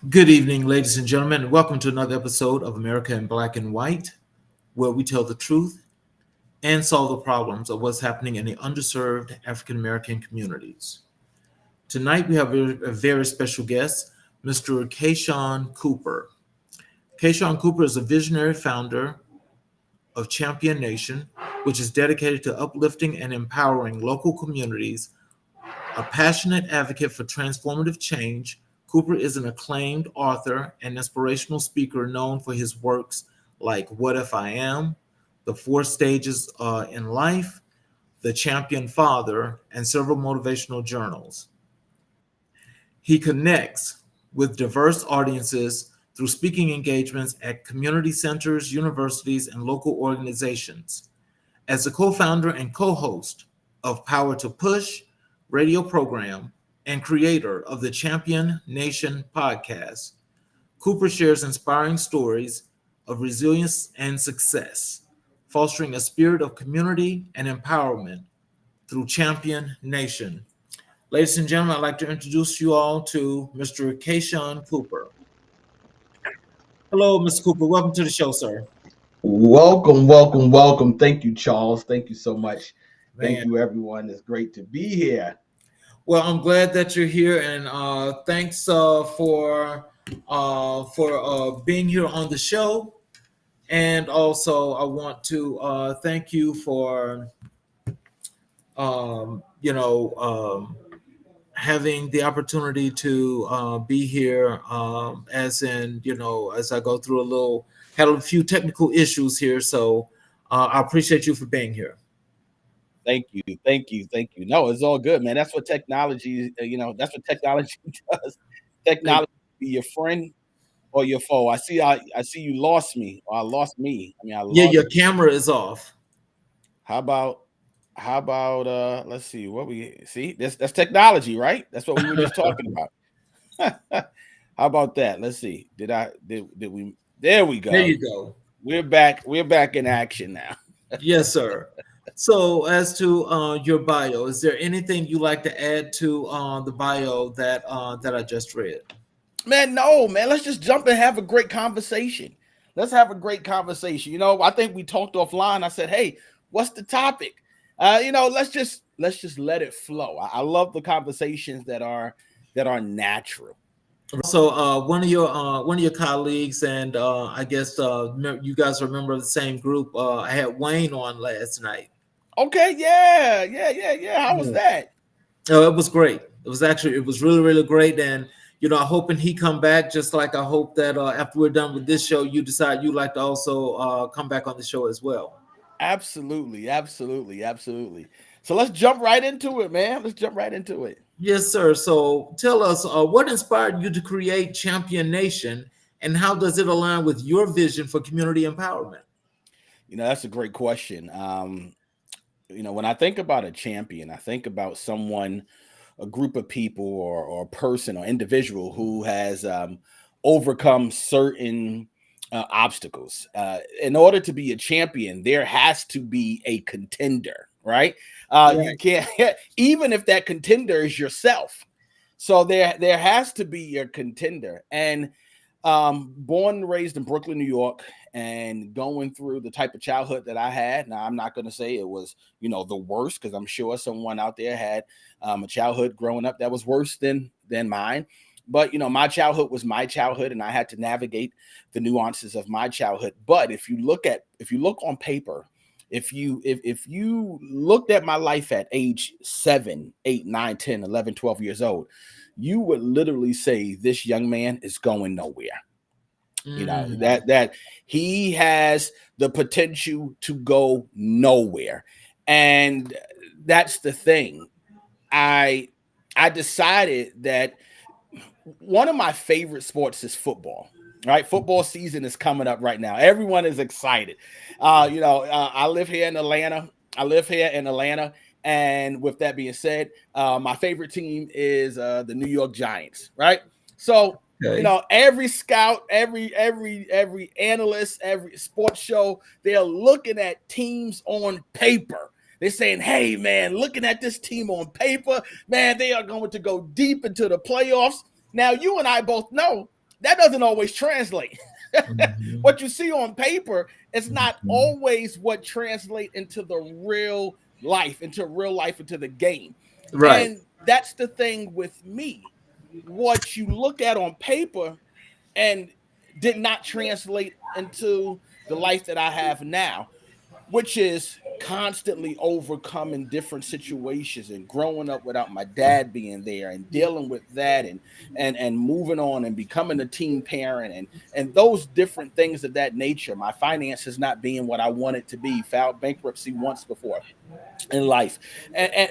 Good evening, ladies and gentlemen, and welcome to another episode of America in Black and White, where we tell the truth and solve the problems of what's happening in the underserved African American communities. Tonight, we have a very special guest, Mr. Kashaun Cooper. Kashaun Cooper is a visionary founder of Champion Nation, which is dedicated to uplifting and empowering local communities. A passionate advocate for transformative change, Cooper is an acclaimed author and inspirational speaker known for his works like What If I Am, The Four Stages in Life, The Champion Father, and several motivational journals. He connects with diverse audiences through speaking engagements at community centers, universities, and local organizations. As the co-founder and co-host of Power to Push radio program and creator of the Champion Nation podcast, Cooper shares inspiring stories of resilience and success, fostering a spirit of community and empowerment through Champion Nation. Ladies and gentlemen, I'd like to introduce you all to Mr. Kashaun Cooper. Hello, Mr. Cooper. Welcome to the show, sir. Welcome, welcome, welcome. Thank you, Charles. Thank you so much. Thank Man. you, everyone. It's great to be here. Well, I'm glad that you're here, and thanks for being here on the show. And also, I want to thank you for you know having the opportunity to be here. As in, as I go through had a few technical issues here, so I appreciate you for being here. Thank you, thank you, thank you. No, it's all good, man. That's what technology, that's what technology does. Technology be your friend or your foe. I see you lost me, or I lost me. I Yeah, lost. your camera is off. How about let's see what we see. That's technology, right? That's what we were just talking about. How about that? Let's see. Did we there we There go. you go. We're back. We're back in action now. Yes, sir. So, as to your bio, is there anything you like to add to the bio that I just read? Man, no, man. Let's just jump and have a great conversation. Let's have a great conversation. I think we talked offline. I said, "Hey, what's the topic?" Let's just let it flow. I love the conversations that are natural. So, one of your colleagues, and I guess you guys are a member of the same group. I had Wayne on last night. Okay, yeah, yeah, yeah, yeah. How was Yeah. that? It was great. It was really, really great. And I'm hoping he come back. Just like I hope that after we're done with this show, you decide you'd like to also come back on the show as well. Absolutely, absolutely, absolutely. So let's jump right into it, man. Let's jump right into it. Yes, sir. So tell us, what inspired you to create Champion Nation, and how does it align with your vision for community empowerment? That's a great question. When I think about a champion, I think about someone, a group of people, or a person or individual who has overcome certain obstacles. In order to be a champion, there has to be a contender, right? You Right. can't, even if that contender is yourself. So there has to be your contender. And born and raised in Brooklyn, New York, and going through the type of childhood that I had. Now, I'm not going to say it was, the worst, because I'm sure someone out there had a childhood growing up that was worse than mine. But my childhood was my childhood, and I had to navigate the nuances of my childhood. But if you look on paper, if you looked at my life at age 7, 8, 9, 10, 11, 12 years old, you would literally say this young man is going nowhere. Mm. That he has the potential to go nowhere. And that's the thing. I decided that one of my favorite sports is football. Right, football season is coming up right now. Everyone is excited. I live here in Atlanta. And with that being said, my favorite team is the New York Giants. Right, so Okay. every scout, every analyst, every sports show, they're looking at teams on paper. They're saying, "Hey, man, looking at this team on paper, man, they are going to go deep into the playoffs." Now, you and I both know that doesn't always translate. Mhm. What you see on paper is not Mhm. always what translate into the real life, into the game. Right. And that's the thing with me. What you look at on paper and did not translate into the life that I have now, which is constantly overcoming different situations and growing up without my dad being there and dealing with that, and moving on and becoming a teen parent, and those different things of that nature. My finances not being what I wanted to be, filed bankruptcy once before in life.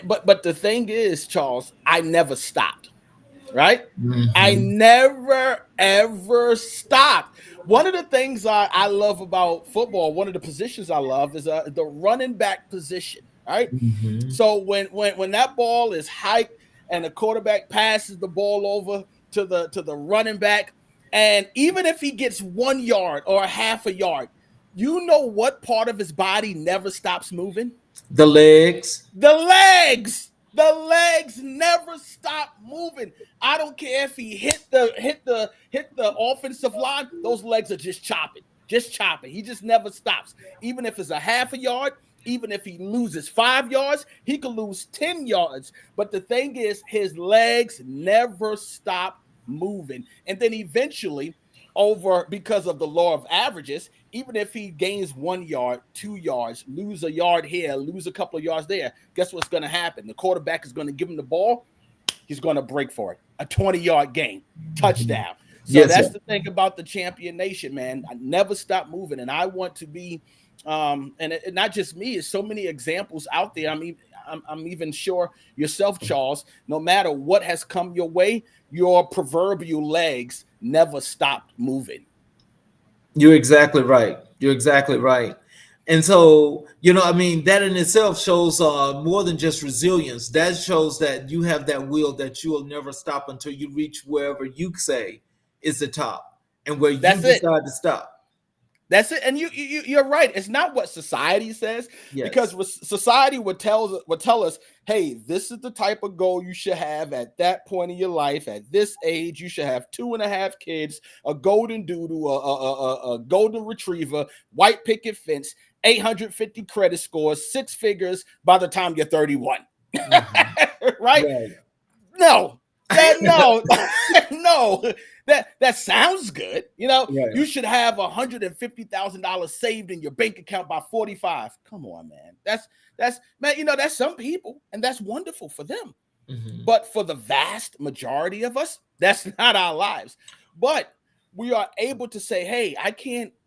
But the thing is, Charles, I never stopped, right? I Mhm. never ever stopped. One of the things I love about football, one of the positions I love is the running back position, right? Mhm. So when that ball is hiked and the quarterback passes the ball over to the running back, and even if he gets 1 yard or a half a yard, you know what part of his body never stops moving? The legs. The legs. The legs never stop moving. I don't care if he hit the offensive line. Those legs are just chopping, just chopping. He just never stops. Even if it's a half a yard, even if he loses 5 yards, he could lose 10 yards. But the thing is, his legs never stop moving. And then eventually, over because of the law of averages, even if he gains 1 yard, 2 yards, lose a yard here, lose a couple of yards there, guess what's going to happen? The quarterback is going to give him the ball. He's going to break for it. A 20-yard gain, Mhm. touchdown. So Yes, that's sir. the thing about the champion nation, man. I never stop moving, and I want to be. And not just me. It's so many examples out there. I'm even sure yourself, Charles. No matter what has come your way, your proverbial legs never stopped moving. You're exactly right. You're exactly right. And so, I mean, that in itself shows more than just resilience. That shows that you have that will that you will never stop until you reach wherever you say is the top and where you That's it. decide to stop. That's it. And you're right. It's not what society says, because Yes. society would tell us, hey, this is the type of goal you should have at that point in your life. At this age, you should have 2.5 kids, a golden doodle, a golden retriever, white picket fence, 850 credit scores, six figures by the time you're 31. Mhm. Right? Right. No, that no, no. That sounds good. You Right. should have $150,000 saved in your bank account by 45. Come on, man. That's man. That's some people, and that's wonderful for them. Mhm. But for the vast majority of us, that's not our lives. But we are able to say, hey,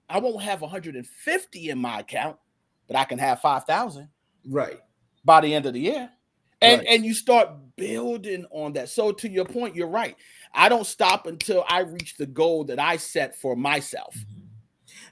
I won't have 150 in my account, but I can have 5,000 Right. by the end of the year. and Right. and you start building on that. So to your point, you're right. I don't stop until I reach the goal that I set for myself. Mhm.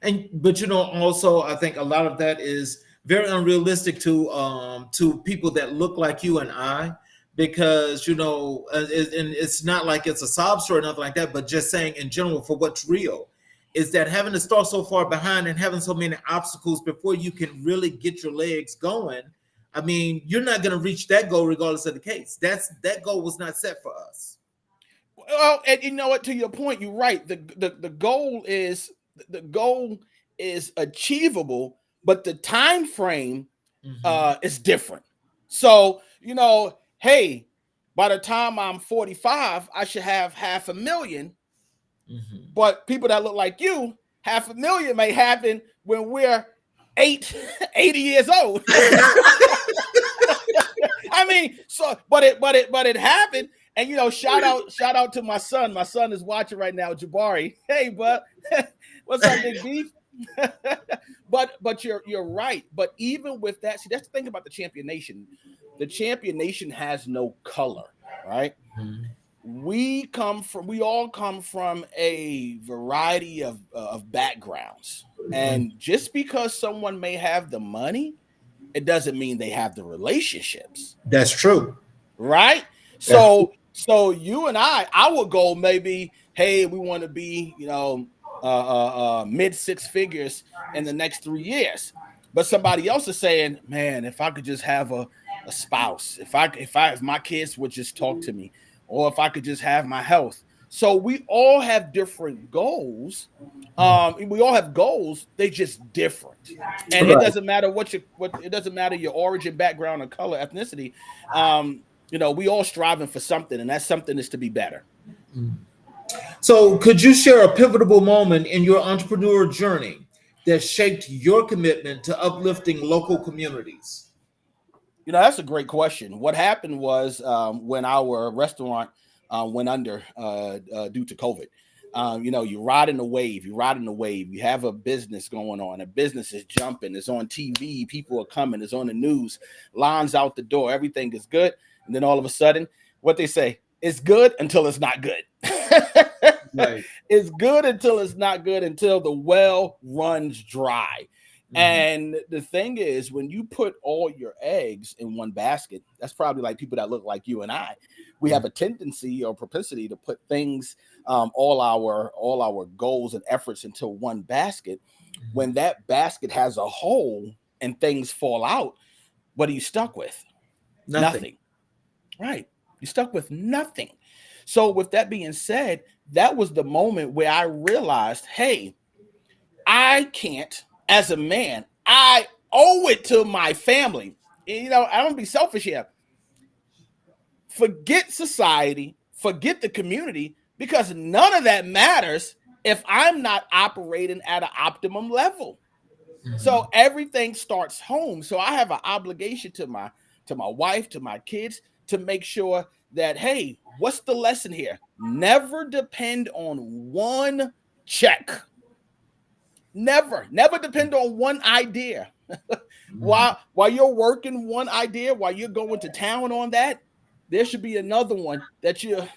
And but also I think a lot of that is very unrealistic to people that look like you and I, because and it's not like it's a sob story or nothing like that, but just saying in general for what's real is that having to start so far behind and having so many obstacles before you can really get your legs going. I mean, you're not going to reach that goal regardless of the case. That goal was not set for us. Well, and you know what? To your point, you're right. The goal is achievable, but the time frame Hmm. is different. So hey, by the time I'm 45, I should have 500,000. Hmm. But people that look like you, 500,000 may happen when we're 80 years old. I mean, so but it happened. And shout out to my son. My son is watching right now, Jabari. Hey, bud, what's up, big beef? But you're right. But even with that, see, that's the thing about the champion nation. The champion nation has no color, right? We all come from a variety of backgrounds, and just because someone may have the money, it doesn't mean they have the relationships, That's true. right? That's true. So you and our goal may be, hey, we want to be mid six figures in the next 3 years. But somebody else is saying, man, if I could just have a spouse, if my kids would just talk to me, or if I could just have my health, So we all have different goals. We all have goals. They just different, and it Right. doesn't matter what. It doesn't matter your origin, background, or color, ethnicity. We all striving for something, and that something is to be better. So, could you share a pivotal moment in your entrepreneur journey that shaped your commitment to uplifting local communities? That's a great question. What happened was when our restaurant went under due to COVID. You're riding the wave. You're riding the wave. You have a business going on. A business is jumping. It's on TV. People are coming. It's on the news. Lines out the door. Everything is good. And then all of a sudden, what they say, it's good until it's not good. Right. It's good until it's not good, until the well runs dry. Mhm. And the thing is, when you put all your eggs in one basket, that's probably like people that look like you and I. We have a tendency or propensity to put things, all our goals and efforts into one basket. When that basket has a hole and things fall out, what are you stuck with? Nothing. Nothing. Right. You're stuck with nothing. So, with that being said, that was the moment where I realized, hey, I can't, as a man, I owe it to my family. I don't be selfish here. Forget society, forget the community, because none of that matters if I'm not operating at an optimum level. So Mhm. everything starts home. So I have an obligation to my wife, to my kids, to make sure that, hey, what's the lesson here? Never depend on one check. Never depend on one idea. Mhm. While you're working one idea, while you're going to town on that, there should be another one that you're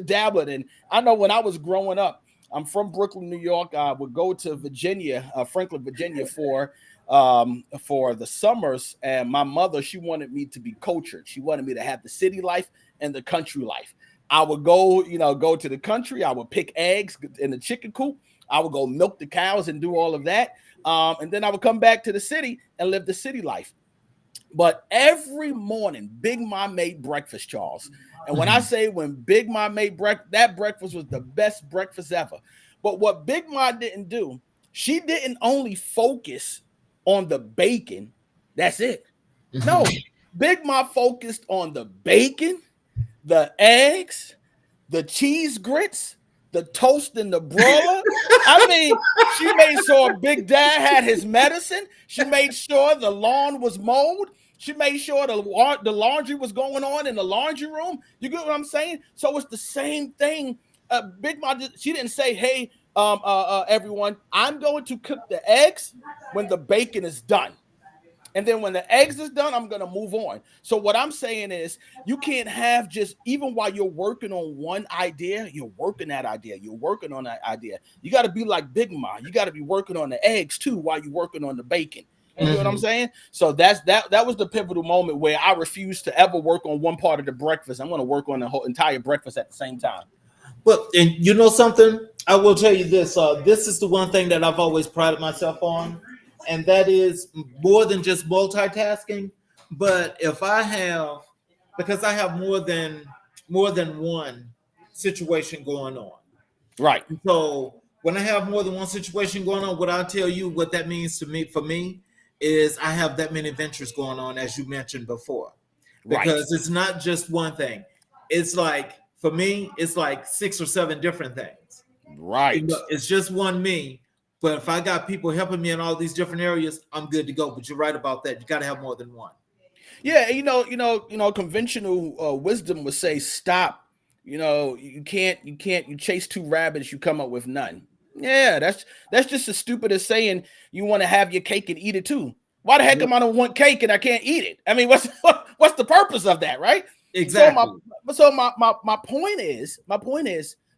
dabbling in. I know when I was growing up, I'm from Brooklyn, New York. I would go to Virginia, Franklin, Virginia, for the summers, and my mother, she wanted me to be cultured. She wanted me to have the city life and the country life. I would go to the country. I would pick eggs in the chicken coop. I would go milk the cows and do all of that. And then I would come back to the city and live the city life. But every morning, Big Mom made breakfast, Charles. And when I Mhm. say when Big Mom made breakfast, that breakfast was the best breakfast ever. But what Big Mom didn't do, she didn't only focus on the bacon. That's it. No, Big Mom focused on the bacon, the eggs, the cheese grits, the toast and the broiler. I mean, she made sure Big Dad had his medicine. She made sure the lawn was mowed. She made sure the laundry was going on in the laundry room. You get what I'm saying? So it's the same thing. Big Mom, she didn't say, "Hey, everyone, I'm going to cook the eggs when the bacon is done." And then when the eggs is done, I'm gonna move on. So what I'm saying is, you can't have just, even while you're working on one idea, you're working that idea. You're working on that idea. You got to be like Big Ma. You got to be working on the eggs too while you're working on the bacon. You get what I'm Mhm. saying? So that was the pivotal moment where I refused to ever work on one part of the breakfast. I'm going to work on the whole entire breakfast at the same time. Well, and you know something? I will tell you this. This is the one thing that I've always prided myself on, and that is more than just multitasking. But if I have, because I have more than one situation going on. Right, So when I have more than one situation going on, what I'll tell you what that means to me, for me, is I have that many ventures going on, as you mentioned before, right, because it's not just one thing. It's like, for me, it's like six or seven different things. right. It's just one me, but if I got people helping me in all these different areas, I'm good to go. But you're right about that. You got to have more than one. Yeah, conventional wisdom would say stop. You chase two rabbits, you come up with none. Yeah, that's just as stupid as saying you want to have your cake and eat it too. Why the heck Yep. am I don't want cake and I can't eat it? I mean, what's the purpose of that, right? So my Exactly. so my point is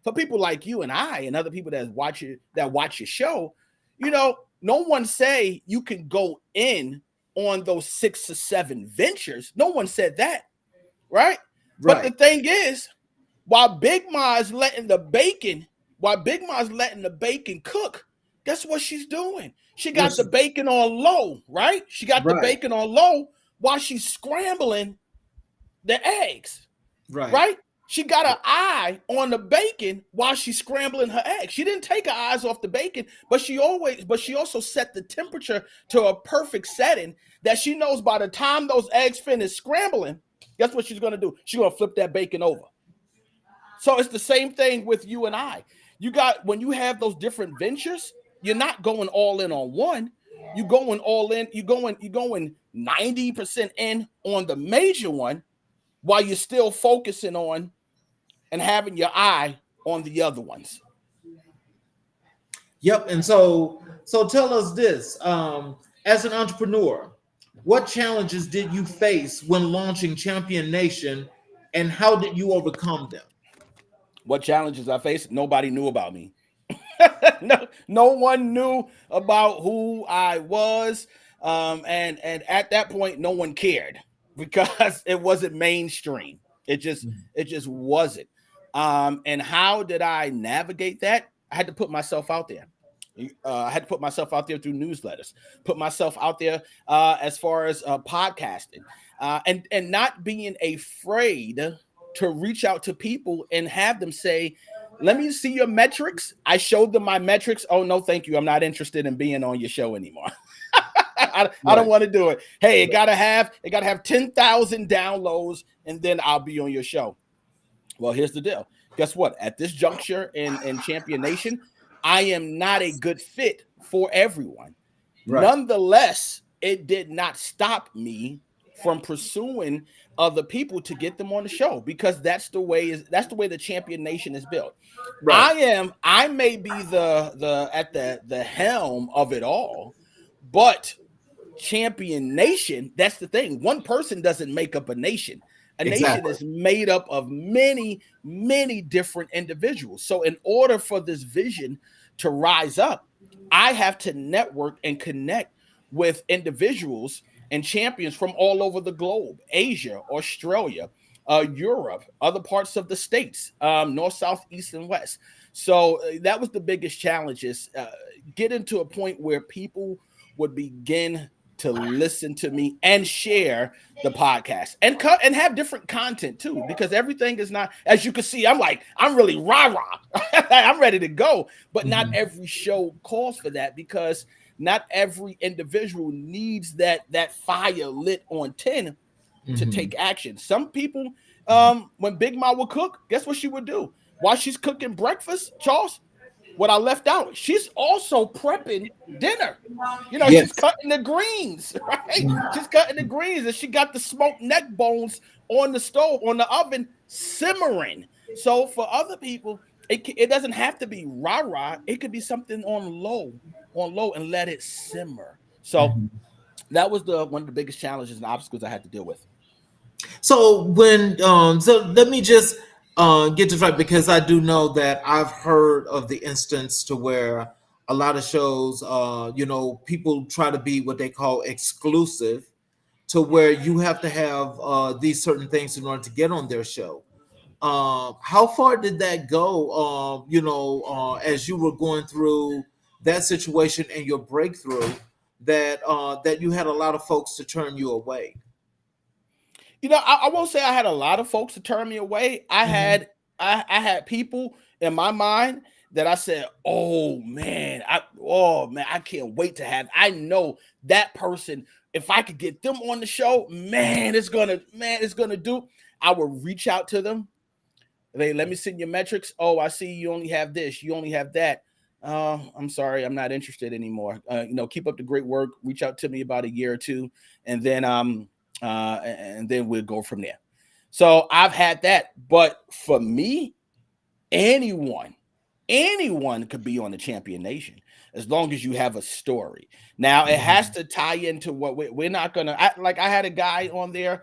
for people like you and I and other people that watch your show, no one say you can go in on those 6 or 7 ventures. No one said that, right? But the Right. thing is, while Big Ma is letting the bacon cook, guess what she's doing? She got What's the bacon on low, right? She got the right. bacon on low while she's scrambling the eggs, Right. right? She got her eye on the bacon while she's scrambling her eggs. She didn't take her eyes off the bacon, but she also set the temperature to a perfect setting that she knows by the time those eggs finish scrambling, guess what she's gonna do? She's gonna flip that bacon over. So it's the same thing with you and I. When you have those different ventures, you're not going all in on one. You're going all in. You're going 90% in on the major one, while you're still focusing on and having your eye on the other ones. Yep. And so tell us this, as an entrepreneur, what challenges did you face when launching Champion Nation, and how did you overcome them? What challenges I faced? Nobody knew about me. No one knew about who I was. And at that point, no one cared because it wasn't mainstream. It just wasn't. And how did I navigate that? I had to put myself out there. I had to put myself out there through newsletters, put myself out there as far as podcasting, and not being afraid to reach out to people and have them say, let me see your metrics. I showed them my metrics. Oh, no, thank you. I'm not interested in being on your show anymore. I don't want to do it. Hey, it gotta have 10,000 downloads, and then I'll be on your show. Well, here's the deal. Guess what? At this juncture in Champion Nation, I am not a good fit for everyone. Right. Nonetheless, it did not stop me from pursuing other people to get them on the show, because that's the way the Champion Nation is built. Right. I may be the helm of it all, but Champion Nation, that's the thing. One person doesn't make up a nation. A nation is made up of many, many different individuals. So in order for this vision to rise up, I have to network and connect with individuals and champions from all over the globe: Asia, Australia, Europe, other parts of the States, North, South, East, and West. So that was the biggest challenge, is getting to a point where people would begin to listen to me and share the podcast and have different content too, because everything is not, as you can see, I'm really rah-rah. I'm ready to go, but not every show calls for that, because not every individual needs that fire lit on 10 to take action. Some people, when Big Ma would cook, guess what she would do? While she's cooking breakfast, Charles, what I left out, she's also prepping dinner. She's cutting the greens, right? She's cutting the greens, and she got the smoked neck bones on the stove, on the oven, simmering. So for other people, it doesn't have to be rah-rah. It could be something on low, and let it simmer. So that was one of the biggest challenges and obstacles I had to deal with. So so let me just get this right, because I do know that I've heard of the instance to where a lot of shows, people try to be what they call exclusive, to where you have to have these certain things in order to get on their show. How far did that go? As you were going through that situation and your breakthrough, that you had a lot of folks to turn you away. I won't say I had a lot of folks to turn me away. I had people in my mind that I said, oh man, I can't wait to have. I know that person. If I could get them on the show, it's gonna do. I would reach out to them. Let me see your metrics. Oh, I see you only have this. You only have that. I'm sorry, I'm not interested anymore. Keep up the great work. Reach out to me about a year or two, and then we'll go from there. So I've had that, but for me, anyone could be on the Champion Nation as long as you have a story. Now it has to tie into what we're not gonna. I had a guy on there.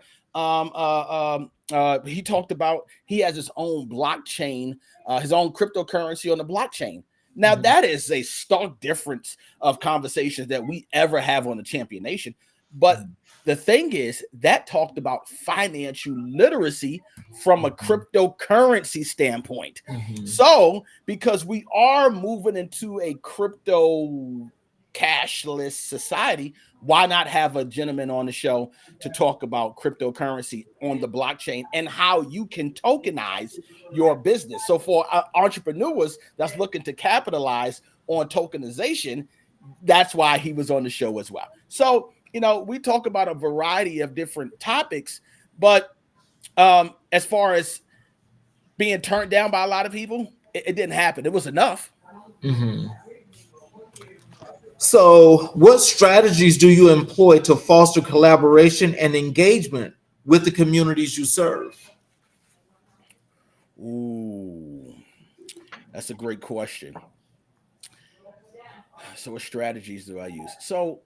He talked about he has his own blockchain, his own cryptocurrency on the blockchain. Now that is a stark difference of conversations that we ever have on the Champion Nation. But the thing is, that talked about financial literacy from a cryptocurrency standpoint. So, because we are moving into a crypto cashless society, why not have a gentleman on the show to talk about cryptocurrency on the blockchain and how you can tokenize your business? So for entrepreneurs that's looking to capitalize on tokenization, that's why he was on the show as well. So, we talk about a variety of different topics, but as far as being turned down by a lot of people, it didn't happen. It was enough. Mhm. So, what strategies do you employ to foster collaboration and engagement with the communities you serve? Ooh, that's a great question. So, what strategies do I use? So,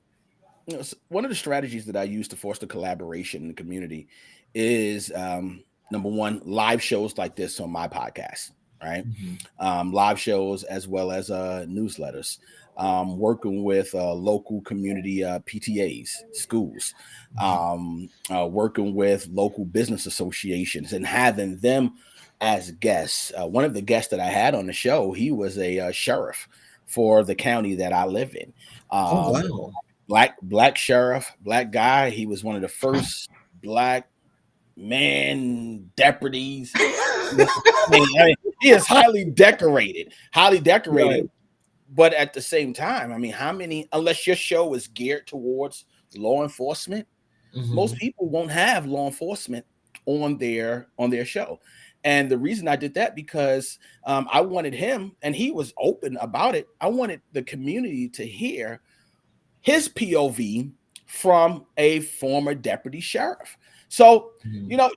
one of the strategies that I use to foster collaboration in the community is number one, live shows like this on my podcast, right? Mhm. Live shows as well as newsletters, working with local community PTAs, schools, working with local business associations and having them as guests. One of the guests that I had on the show, he was a sheriff for the county that I live in. Oh, Um, wow. black sheriff, black guy. He was one of the first black man deputies. I mean, he is highly decorated. Right. But at the same time, I mean, how many? Unless your show is geared towards law enforcement, most Mhm. people won't have law enforcement on their show. And the reason I did that because I wanted him, and he was open about it. I wanted the community to hear his POV from a former deputy sheriff. So, Mhm.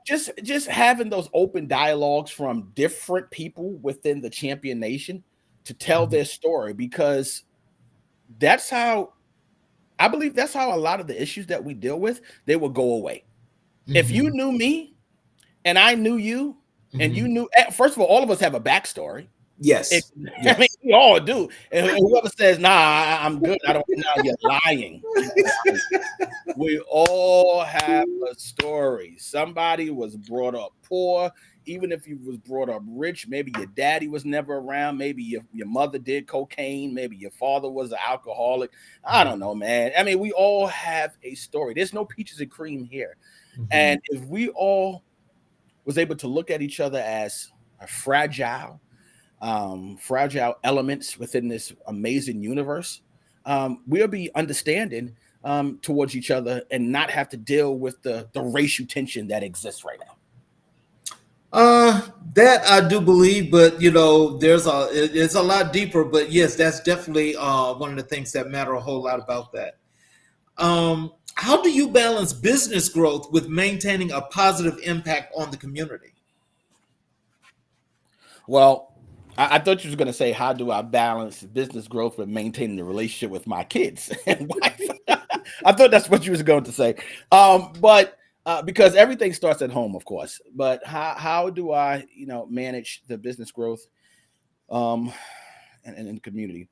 just having those open dialogues from different people within the champion nation to tell Mhm. their story, because that's how I believe that's how a lot of the issues that we deal with, they will go away. If you Mhm. knew me and I knew you, and you Mhm. knew, first of all of us have a backstory. It, Yes. I mean, Yes. we all do. And whoever says, "Nah, I'm good," I don't know. You're lying. You're lying. We all have a story. Somebody was brought up poor. Even if you was brought up rich, maybe your daddy was never around. Maybe your mother did cocaine. Maybe your father was an alcoholic. I don't know, man. I mean, we all have a story. There's no peaches and cream here. Mhm. And if we all was able to look at each other as a fragile elements within this amazing universe, we'll be understanding towards each other and not have to deal with the racial tension that exists right now. That I do believe, but it's a lot deeper. But yes, that's definitely one of the things that matter a whole lot about that. How do you balance business growth with maintaining a positive impact on the community? Well, I thought you was going to say, how do I balance business growth with maintaining the relationship with my kids and wife? I thought that's what you was going to say. But because everything starts at home, of course. But how do I, manage the business growth um, and in the community?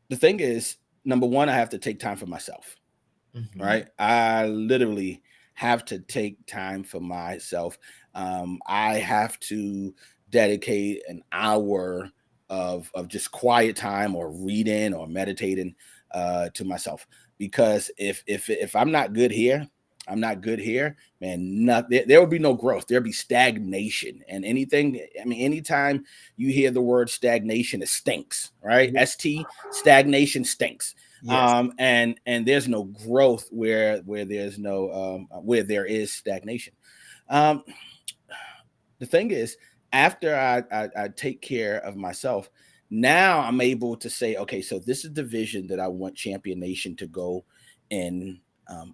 The thing is, number one, I have to take time for myself. Mhm. Right? I literally have to take time for myself. I have to dedicate an hour of just quiet time or reading or meditating to myself. Because if I'm not good here, I'm not good here, man. There will be no growth. There'll be stagnation. And anything, I mean, anytime you hear the word stagnation, it stinks, right? Stagnation stinks. Yes. And there's no growth where there's no where there is stagnation. Um, the thing is, after I take care of myself, now I'm able to say, okay, so this is the vision that I want Champion Nation to go in.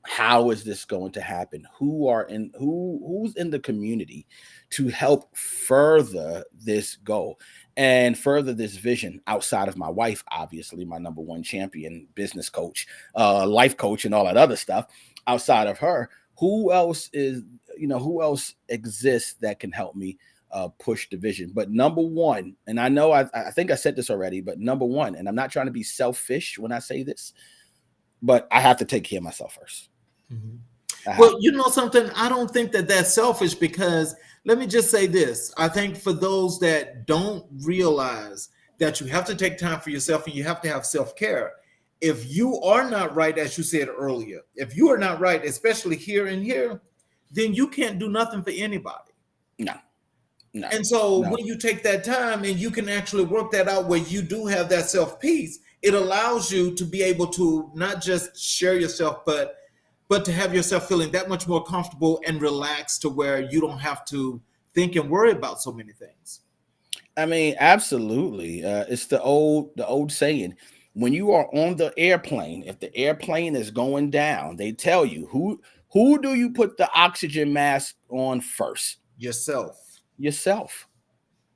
How is this going to happen? Who's in the community to help further this goal and further this vision outside of my wife, obviously my number one champion, business coach, life coach, and all that other stuff. Outside of her, who else exists that can help me push the vision? But number one, and I know I think I said this already, but number one, and I'm not trying to be selfish when I say this, but I have to take care of myself first. Mhm. I have Well, you know something, I don't think that that's selfish, because let me just say this. I think for those that don't realize that you have to take time for yourself and you have to have self care, if you are not right, as you said earlier, if you are not right, especially here and here, then you can't do nothing for anybody. No, no, And so no. when you take that time and you can actually work that out where you do have that self peace, it allows you to be able to not just share yourself, but to have yourself feeling that much more comfortable and relaxed to where you don't have to think and worry about so many things. I mean, absolutely. It's the old saying. When you are on the airplane, if the airplane is going down, they tell you who do you put the oxygen mask on first? Yourself. Yourself.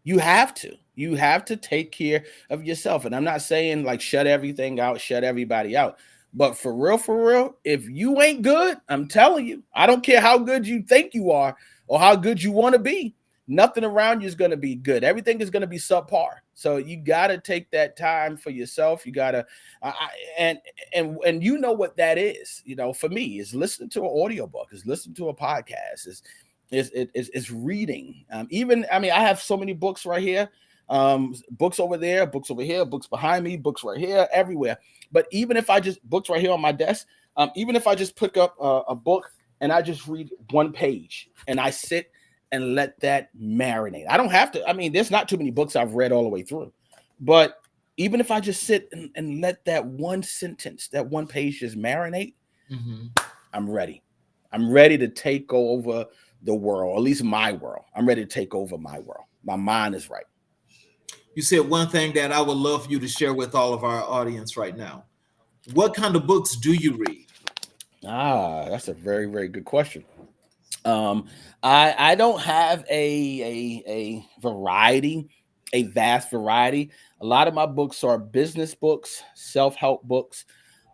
You have to take care of yourself. And I'm not saying like shut everything out, shut everybody out. But for real, if you ain't good, I'm telling you, I don't care how good you think you are or how good you want to be, nothing around you is going to be good. Everything is going to be subpar. So you got to take that time for yourself. You got to and you know what that is. You know, for me, is listening to an audiobook, is listening to a podcast, is reading. Even I mean, I have so many books right here, books over there, books over here, books behind me, books right here, everywhere. But even if I just books right here on my desk, even if I just pick up a book and I just read one page and I sit and let that marinate. I don't have to. I mean, there's not too many books I've read all the way through, but even if I just sit and let that one sentence, that one page just marinate, Mm-hmm. I'm ready. I'm ready to take over the world, or at least my world. I'm ready to take over my world. My mind is right. You said one thing that I would love for you to share with all of our audience right now. What kind of books do you read? That's a very, very good question. Um, I don't have a variety, a vast variety. A lot of my books are business books, self help books,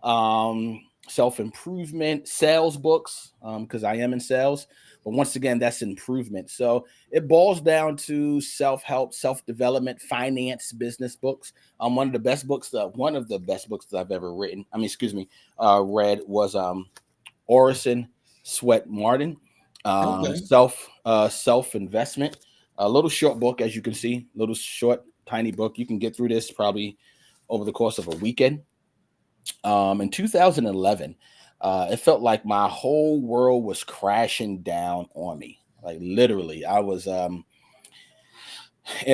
um, self improvement, sales books, because I am in sales. But once again, that's improvement. So it boils down to self help, self development, finance, business books. One of the best books that I've ever written. I mean, excuse me, read was Orison Sweat Martin, Okay. self investment. A little short book, as you can see, little short, tiny book. You can get through this probably over the course of a weekend. In 2011, it felt like my whole world was crashing down on me. Like literally, I was in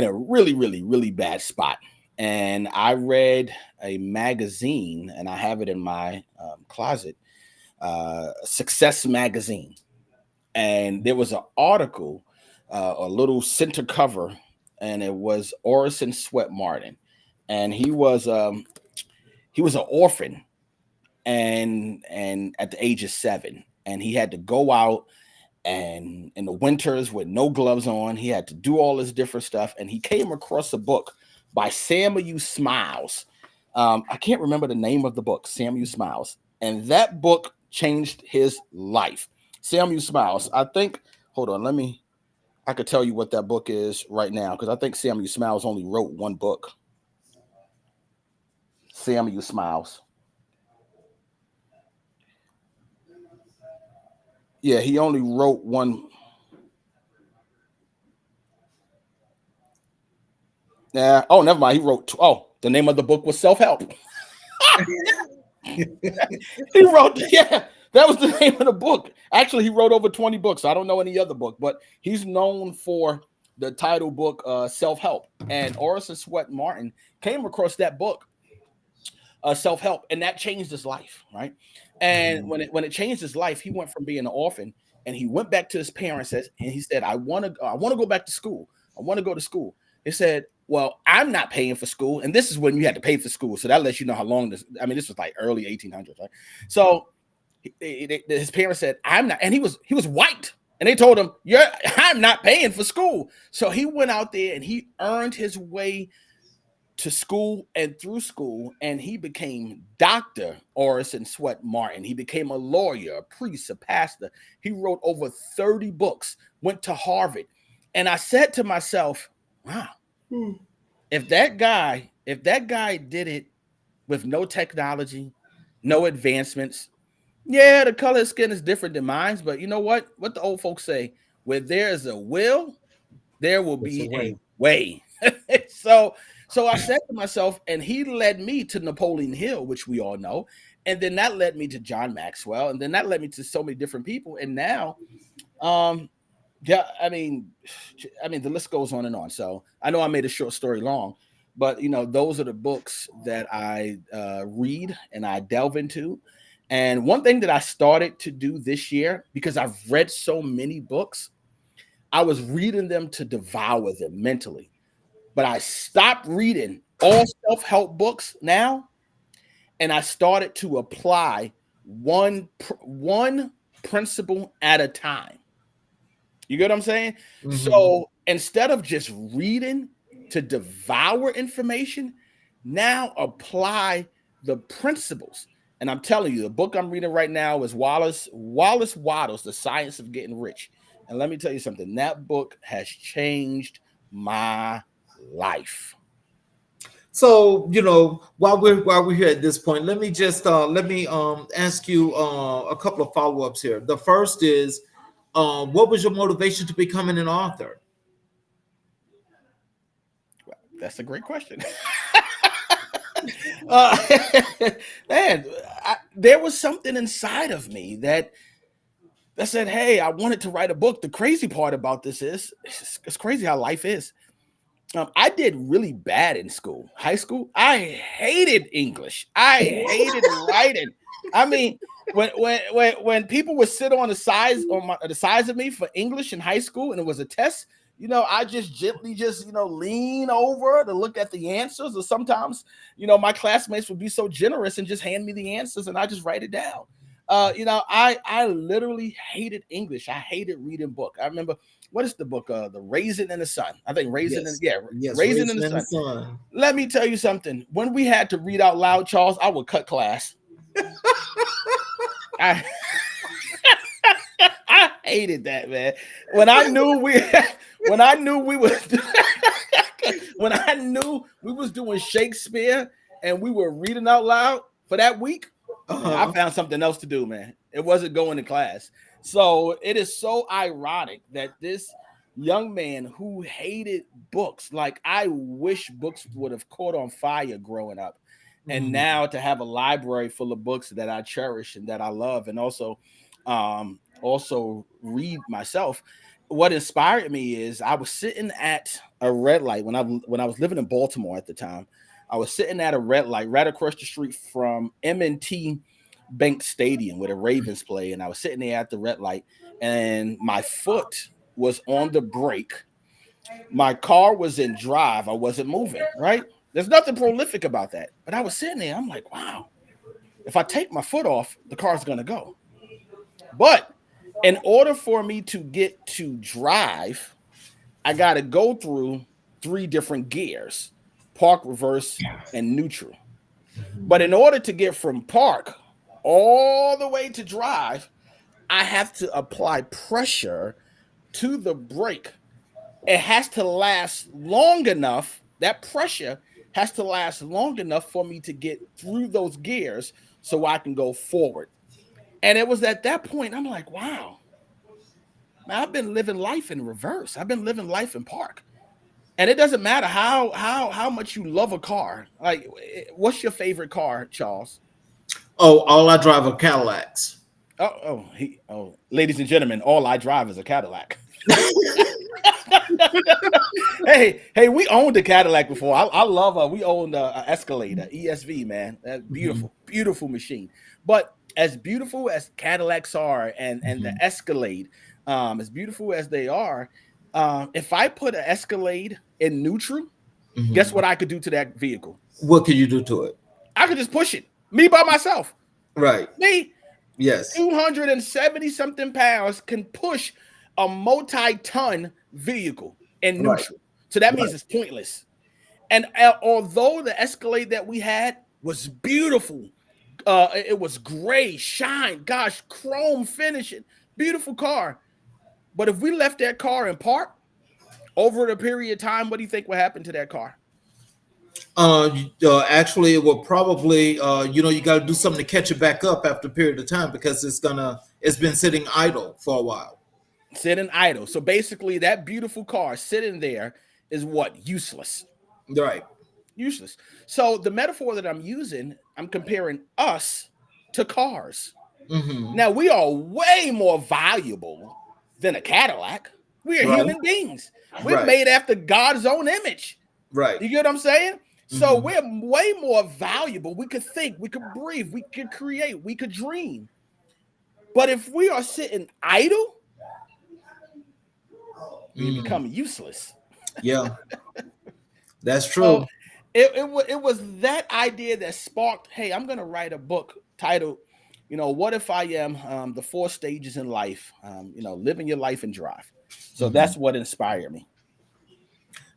a really, really, really bad spot. And I read a magazine, and I have it in my closet, Success Magazine. And there was an article, a little center cover, and it was Orison Sweat Martin, and he was an orphan, and at the age of 7, and he had to go out and in the winters with no gloves on, he had to do all this different stuff, and he came across a book by Samuel Smiles. I can't remember the name of the book, Samuel Smiles, and that book changed his life. Samuel Smiles. I think. Hold on, let me. I could tell you what that book is right now because I think Samuel Smiles only wrote one book. Samuel Smiles. Yeah, he only wrote one. Yeah. Oh, never mind. He wrote. Oh, the name of the book was Self Help. He wrote. Yeah, that was the name of the book. Actually, he wrote over 20 books. I don't know any other book, but he's known for the title book, Self Help. And Orison Sweat Martin came across that book, Self Help, and that changed his life, right? And Mhm. when it changed his life, he went from being an orphan and he went back to his parents and he said, I want to go back to school. I want to go to school. They said, well, I'm not paying for school, and this is when you had to pay for school, so that lets you know how long this. I mean, this was like early 1800s, right? So his parents said, I'm not, and he was white. And they told him, I'm not paying for school. So he went out there and he earned his way to school and through school, and he became Dr. Orison Sweat Martin. He became a lawyer, a priest, a pastor. He wrote over 30 books, went to Harvard. And I said to myself, wow, if that guy did it with no technology, no advancements, yeah, the color of skin is different than mine, but you know what? What the old folks say, where there is a will, there will It's a be a way. way. So So I said to myself, and he led me to Napoleon Hill, which we all know. And then that led me to John Maxwell. And then that led me to so many different people. And now, um, yeah, I mean, the list goes on and on. So I know I made a short story long, but those are the books that I read and I delve into. And one thing that I started to do this year, because I've read so many books, I was reading them to devour them mentally. But I stopped reading all self-help books now, and I started to apply one principle at a time. You get what I'm saying? Mhm. So instead of just reading to devour information, now apply the principles. And I'm telling you, the book I'm reading right now is Wallace Waddles, The Science of Getting Rich. And let me tell you something, that book has changed my life. So, while we're here at this point, let me just let me ask you a couple of follow-ups here. The first is, what was your motivation to becoming an author? That's a great question. uh, Man, there was something inside of me that said, "Hey, I wanted to write a book." The crazy part about this is, it's crazy how life is. I did really bad in school, high school. I hated English. I hated writing. I mean, when people would sit on the sides of me for English in high school, and it was a test, I just gently just lean over to look at the answers. Or sometimes, my classmates would be so generous and just hand me the answers, and I just write it down. I literally hated English. I hated reading book. I remember, what is the book? The Raisin in the Sun. I think Yes, yes, Raisin in the raising in the Sun. sun. Let me tell you something. When we had to read out loud, Charles, I would cut class. I I hated that, man. When I knew we when I knew we was when I knew we was doing Shakespeare and we were reading out loud for that week, man, I Uh-huh. found something else to do, man. It wasn't going to class. So it is so ironic that this young man who hated books, like I wish books would have caught on fire growing up. And Mhm. now to have a library full of books that I cherish and that I love, and also read myself. What inspired me is I was sitting at a red light when I was living in Baltimore at the time. I was sitting at a red light right across the street from M&T Bank Stadium where the Ravens play, and I was sitting there at the red light, and my foot was on the brake. My car was in drive. I wasn't moving. Right? There's nothing prolific about that, but I was sitting there. I'm like, wow. If I take my foot off, the car's gonna go. But in order for me to get to drive, I got to go through three different gears: park, reverse, and neutral. But in order to get from park all the way to drive, I have to apply pressure to the brake. It has to last long enough. That pressure has to last long enough for me to get through those gears so I can go forward. And it was at that point I'm like, wow, man, I've been living life in reverse. I've been living life in park. And it doesn't matter how much you love a car. Like, what's your favorite car, Charles? Oh, all I drive are Cadillacs. Ladies and gentlemen, all I drive is a Cadillac. Hey, we owned a Cadillac before. I love we owned a Escalade, a ESV, man. That Mhm. beautiful machine. But as beautiful as Cadillacs are, and the Mhm. Escalade, as beautiful as they are, if I put an Escalade in neutral, guess Mhm. what I could do to that vehicle? What can you do to it? I could just push it, me by myself. Right. Me, Yes. 270 something pounds can push a multi-ton vehicle in Right. neutral. So that means Right. it's pointless. And although the Escalade that we had was beautiful, it was gray, shine, gosh, chrome finishing, beautiful car. But if we left that car in park over the period of time, what do you think would happen to that car? Actually, it will probably, you got to do something to catch it back up after a period of time because it's been sitting idle for a while. Sitting idle. So basically, that beautiful car sitting there is what? Useless. Right. Useless. So the metaphor that I'm using, I'm comparing us to cars. Hmm. Now we are way more valuable than a Cadillac. We are Right. human beings. We're Right. made after God's own image. Right. You get what I'm saying? So Hmm. we're way more valuable. We could think, we could breathe, we could create, we could dream. But if we are sitting idle, we Mm. become useless. Yeah, that's So true. it was that idea that sparked, hey, I'm going to write a book titled, what if I am the four stages in life, living your life and drive. So Hmm. that's what inspired me.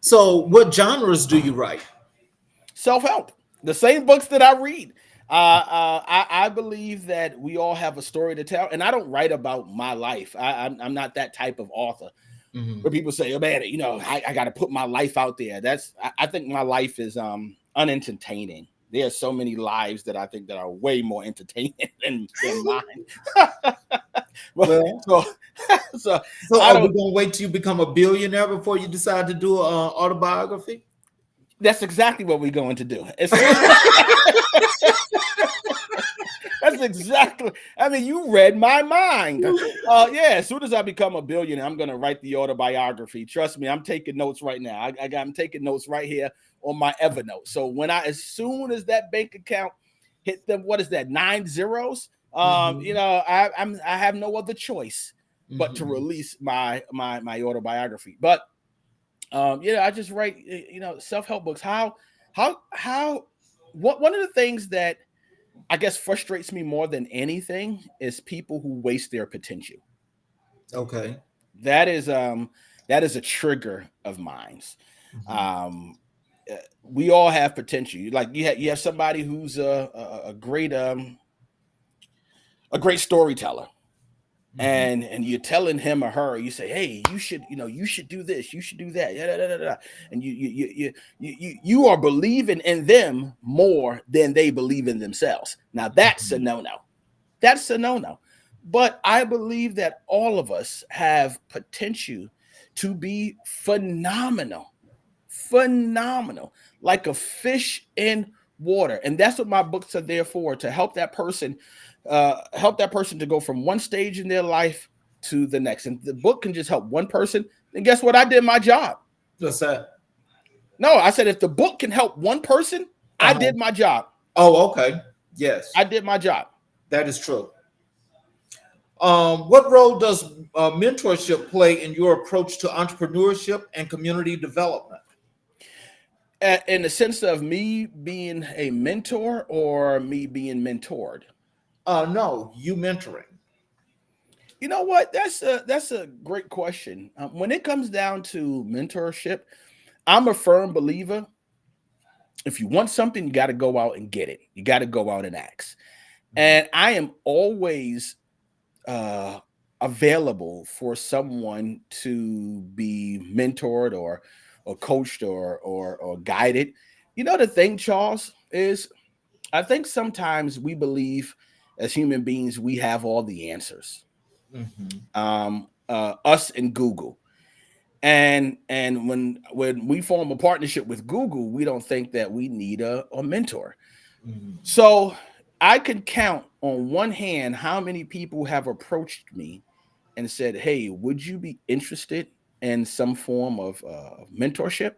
So, what genres do you write? Self-help, the same books that I read. I believe that we all have a story to tell, and I don't write about my life. I'm not that type of author Hmm. where people say, "Oh man, I got to put my life out there." I think my life is unentertaining. There are so many lives that I think that are way more entertaining than mine. Well, Well, so so so I are we don't. going to wait till you become a billionaire before you decide to do an autobiography? That's exactly what we're going to do. As soon as That's exactly. I mean, you read my mind. Yeah. As soon as I become a billionaire, I'm going to write the autobiography. Trust me, I'm taking notes right now. I'm taking notes right here on my Evernote. So as soon as that bank account hit them, what is that? 9 zeros. Hmm. I have no other choice but to Hmm. release my autobiography. But I just write, self help books. How what one of the things that I guess frustrates me more than anything is people who waste their potential. Okay. That is that is a trigger of mine. Hmm. Um uh, we all have potential. Like you have somebody who's a great storyteller, Hmm. and you're telling him or her, you say, hey, you should do this, you should do that, yeah, da, da, da, da. And you are believing in them more than they believe in themselves. Now that's a Hmm. no-no. That's a no-no. But I believe that all of us have potential to be phenomenal, phenomenal, like a fish in water. And that's what my books are there for, to help that person to go from one stage in their life to the next. And the book can just help one person. And guess what? I did my job. What's that? No, I said if the book can help one person, I Uh-huh. did my job. Oh, okay. Yes, I did my job. that is true. What role does mentorship play in your approach to entrepreneurship and community development? In the sense of me being a mentor or me being mentored. No, you mentoring. You know what? That's a great question. When it comes down to mentorship, I'm a firm believer. If you want something, you got to go out and get it. You got to go out and ask. And I am always uh, available for someone to be mentored or coached or guided. You know the thing, Charles, is I think sometimes we believe as human beings we have all the answers. Hmm. Us and Google. And when we form a partnership with Google, we don't think that we need a mentor. Hmm. So I can count on one hand how many people have approached me and said, "Hey, would you be interested in some form of mentorship?"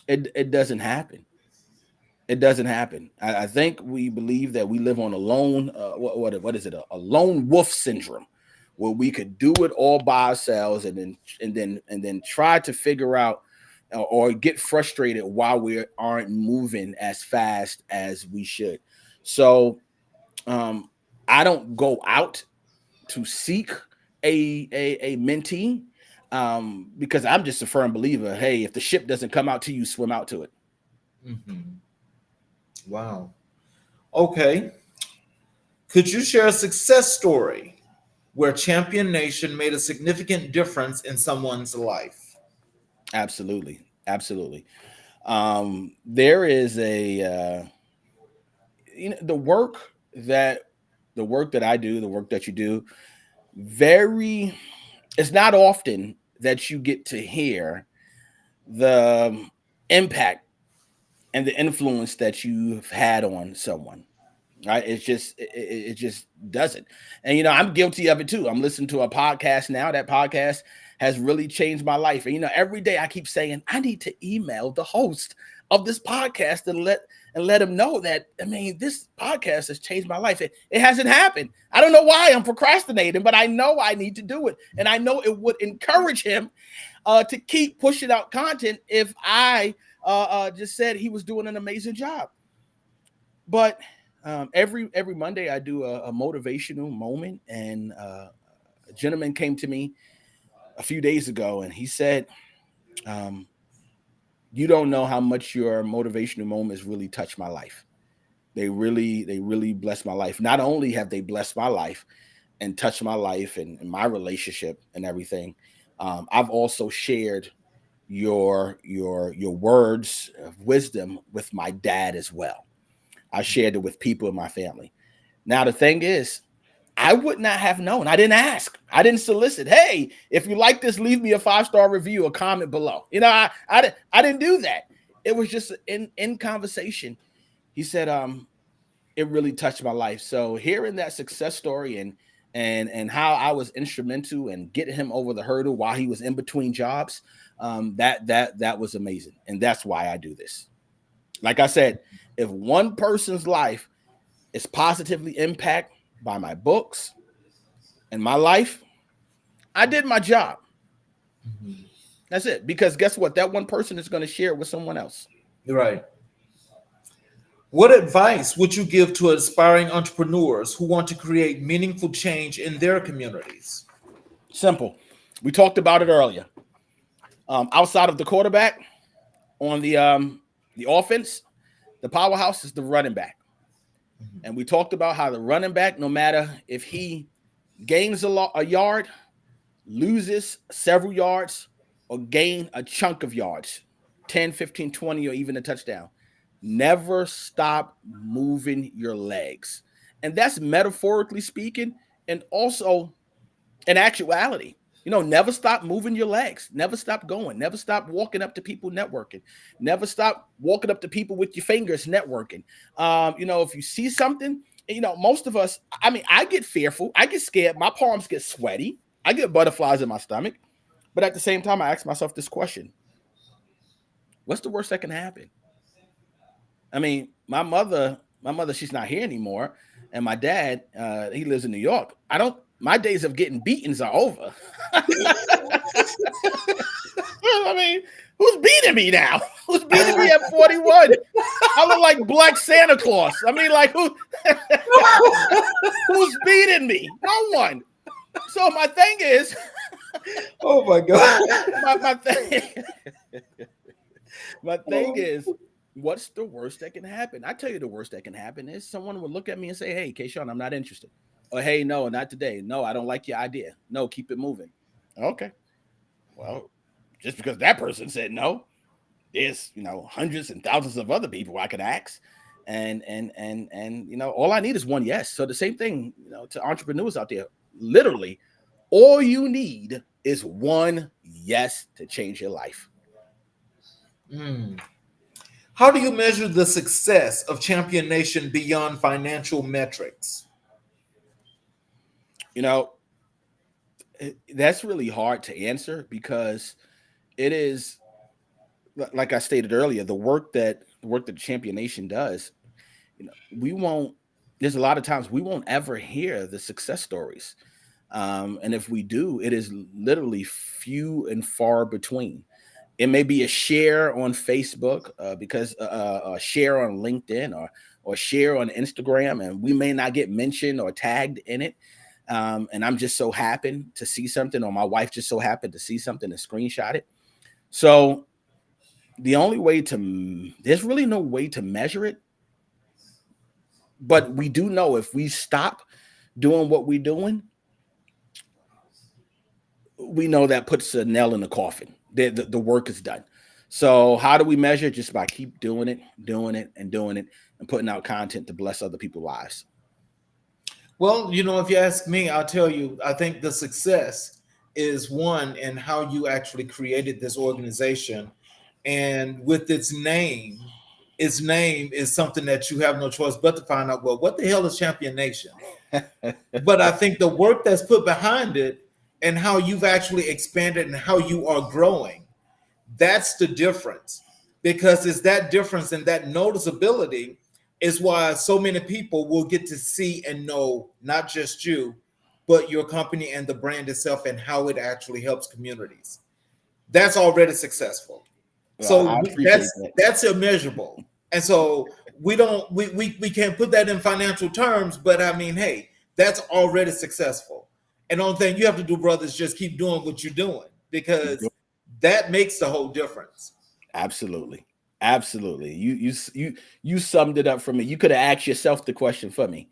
It doesn't happen. It doesn't happen. I think we believe that we live on a lone what is it, a lone wolf syndrome, where we could do it all by ourselves and then try to figure out or get frustrated while we aren't moving as fast as we should. So um, I don't go out to seek a mentee because I'm just a firm believer. Hey, if the ship doesn't come out to you, swim out to it. Hmm. Wow. Okay. Could you share a success story where Champion Nation made a significant difference in someone's life? Absolutely, absolutely. There is the that work that I do, the work that you do, very. It's not often that you get to hear the impact and the influence that you've had on someone. Right? It just doesn't. And I'm guilty of it too. I'm listening to a podcast now. That podcast has really changed my life. And every day I keep saying I need to email the host of this podcast and let him know that, I mean, this podcast has changed my life. It hasn't happened. I don't know why I'm procrastinating, but I know I need to do it. And I know it would encourage him to keep pushing out content if I just said he was doing an amazing job. But every Monday I do a motivational moment, and a gentleman came to me a few days ago, and he said, um, "You don't know how much your motivational moments really touched my life. They really blessed my life. Not only have they blessed my life and touched my life and my relationship and everything, I've also shared your words of wisdom with my dad as well. I shared it with people in my family. Now, the thing is, I would not have known. I didn't ask. I didn't solicit. Hey, if you like this, leave me a 5-star review or comment below. I didn't do that. It was just in conversation. He said, it really touched my life. So hearing that success story and how I was instrumental in getting him over the hurdle while he was in between jobs, that was amazing. And that's why I do this. Like I said, if one person's life is positively impacted by my books and my life, I did my job. Mhm. That's it. Because guess what? That one person is going to share it with someone else. Right. What advice would you give to aspiring entrepreneurs who want to create meaningful change in their communities? Simple. We talked about it earlier. Outside of the quarterback on the offense, the powerhouse is the running back. Mhm. And we talked about how the running back, no matter if he gains a yard, loses several yards, or gain a chunk of yards, 10, 15, 20, or even a touchdown, never stop moving your legs. And that's metaphorically speaking, and also in actuality. Never stop moving your legs. Never stop going. Never stop walking up to people networking. Never stop walking up to people with your fingers networking. If you see something, most of us, I mean, I get fearful. I get scared. My palms get sweaty. I get butterflies in my stomach. But at the same time, I ask myself this question: what's the worst that can happen? I mean, my mother, she's not here anymore, and my dad, he lives in New York. My days of getting beatings are over. I mean, who's beating me now? Who's beating me at 41? I look like Black Santa Claus. I mean, like who's beating me? No one. So my thing is, Oh my God. my thing, my thing is, what's the worst that can happen? I tell you, the worst that can happen is someone would look at me and say, "Hey, Kashaun, I'm not interested." Or, "Hey, no, not today. No, I don't like your idea. No, keep it moving." Okay. Well, just because that person said no, there's hundreds and thousands of other people I could ask. And all I need is one yes. So the same thing, to entrepreneurs out there, literally, all you need is one yes to change your life. Mm. How do you measure the success of Champion Nation beyond financial metrics? You know, that's really hard to answer because it is, like I stated earlier, the work that Champion Nation does. We won't. There's a lot of times we won't ever hear the success stories, and if we do, it is literally few and far between. It may be a share on Facebook, because a share on LinkedIn, or share on Instagram, and we may not get mentioned or tagged in it. And I'm just so happened to see something, or my wife just so happened to see something and screenshot it. So there's really no way to measure it, but we do know if we stop doing what we're doing, we know that puts a nail in the coffin. The work is done. So how do we measure it? Just by keep doing it, and doing it, and putting out content to bless other people's lives. Well, if you ask me, I'll tell you, I think the success is one in how you actually created this organization. And with its name, its name is something that you have no choice but to find out, well, what the hell is Champion Nation? But I think the work that's put behind it and how you've actually expanded and how you are growing, that's the difference. Because it's that difference and that noticeability is why so many people will get to see and know not just you, but your company and the brand itself and how it actually helps communities. That's already successful. Well, So I appreciate that's that. that's immeasurable. And so we can't put that in financial terms, but I mean, hey, that's already successful. And the only thing you have to do, brother, is just keep doing what you're doing because that makes the whole difference. Absolutely. Absolutely. You summed it up for me. You could have asked yourself the question for me.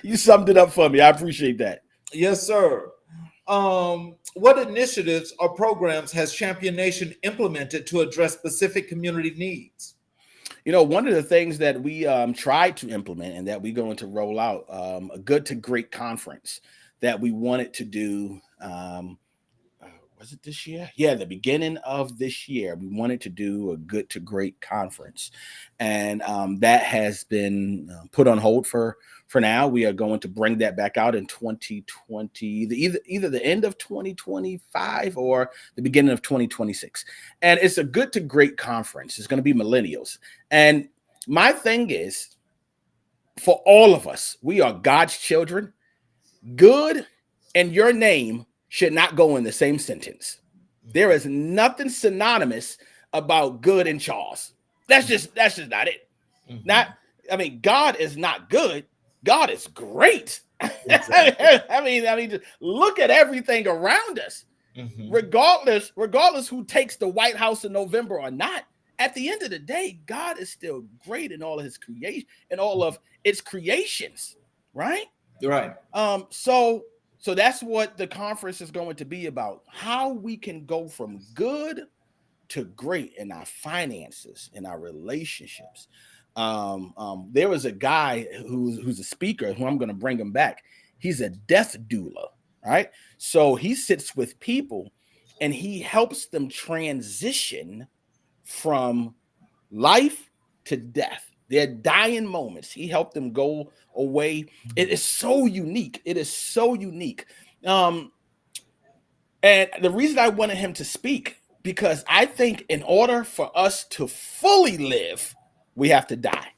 You summed it up for me. I appreciate that. Yes, sir. What initiatives or programs has Champion Nation implemented to address specific community needs? One of the things that we tried to implement and that we're going to roll out, a good to great conference that we wanted to do. Was it this year? Yeah, the beginning of this year, we wanted to do a good to great conference, and that has been put on hold for now. We are going to bring that back out in 2020, either the end of 2025 or the beginning of 2026. And it's a good to great conference. It's going to be millennials, and my thing is, for all of us, we are God's children. Good and your name should not go in the same sentence. There is nothing synonymous about good and Charles. That's just not it. Not, I mean, God is not good. God is great. Exactly. I mean, just look at everything around us. Regardless who takes the White House in November or not. At the end of the day, God is still great in all of his creation and all of its creations, right? Right. So that's what the conference is going to be about. How we can go from good to great in our finances, in our relationships. There was a guy who's a speaker who I'm going to bring him back. He's a death doula, right? So he sits with people and he helps them transition from life to death. Their dying moments. He helped them go away. It is so unique. It is so unique. And the reason I wanted him to speak, because I think in order for us to fully live, we have to die.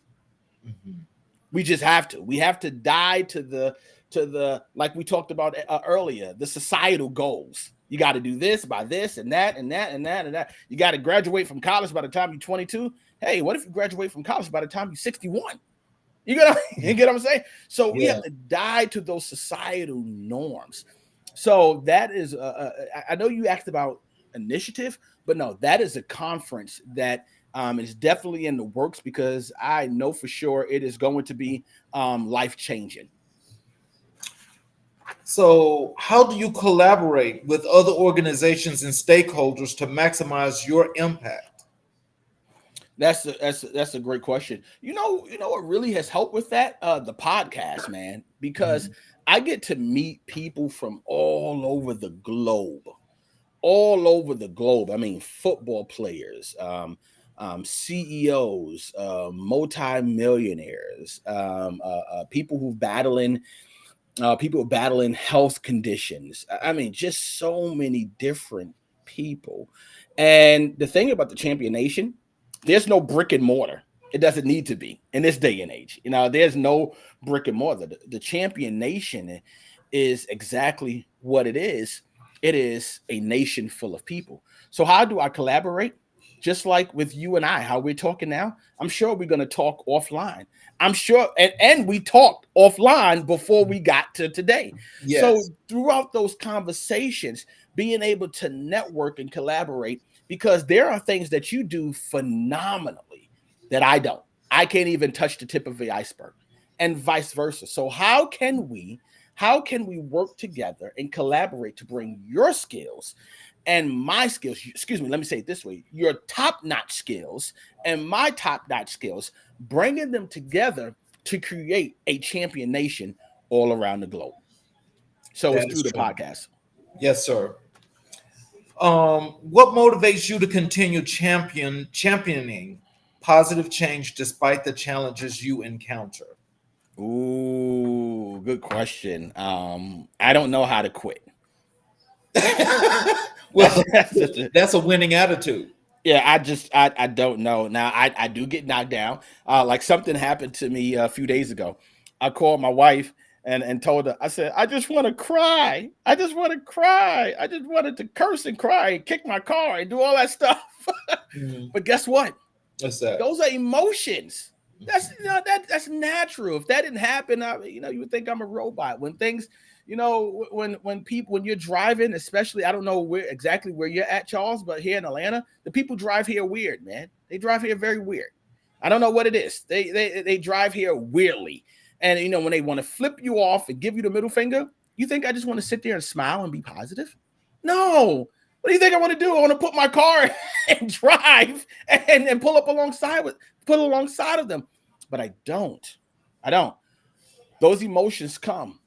We just have to. We have to die to the like we talked about earlier, the societal goals. You got to do this by this and that and that and that and that. You got to graduate from college by the time you're 22. Hey, what if you graduate from college by the time you're 61? You get what I'm saying? So we have to die to those societal norms. So that is, I know you asked about initiative, but no, that is a conference that is definitely in the works because I know for sure it is going to be life changing. So, how do you collaborate with other organizations and stakeholders to maximize your impact? That's a great question. What really has helped with that? The podcast, man, because I get to meet people from all over the globe. All over the globe. I mean, football players, CEOs, multimillionaires, people battling health conditions. I mean, just so many different people. And the thing about the Champion Nation, there's no brick and mortar. It doesn't need to be in this day and age. There's no brick and mortar. The Champion Nation is exactly what it is. It is a nation full of people. So how do I collaborate? Just like with you and I, how we're talking now, I'm sure we're going to talk offline. I'm sure, and we talked offline before we got to today. Yes. So throughout those conversations, being able to network and collaborate, because there are things that you do phenomenally that I don't. I can't even touch the tip of the iceberg, and vice versa. So how can we work together and collaborate to bring your skills and my skills, excuse me, let me say it this way, your top-notch skills and my top-notch skills, bringing them together to create a champion nation all around the globe. So That it's is through the true. podcast. Yes, sir. What motivates you to continue championing positive change despite the challenges you encounter? Ooh, good question. I don't know how to quit. Well, That's just a, that's a winning attitude. yeah. I don't know. Now I do get knocked down. Like something happened to me a few days ago. I called my wife and told her. I said, I just want to cry. I just want to cry. I just wanted to curse and cry and kick my car and do all that stuff. Mhm. But guess what? What's that? Those are emotions. That's natural. If that didn't happen, you would think I'm a robot. When things, when you're driving, especially, I don't know exactly where you're at, Charles, but here in Atlanta, the people drive here weird, man. They drive here very weird. I don't know what it is. They drive here weirdly, and when they want to flip you off and give you the middle finger, you think I just want to sit there and smile and be positive? No. What do you think I want to do? I want to put my car and drive and pull alongside of them. But I don't. I don't. Those emotions come,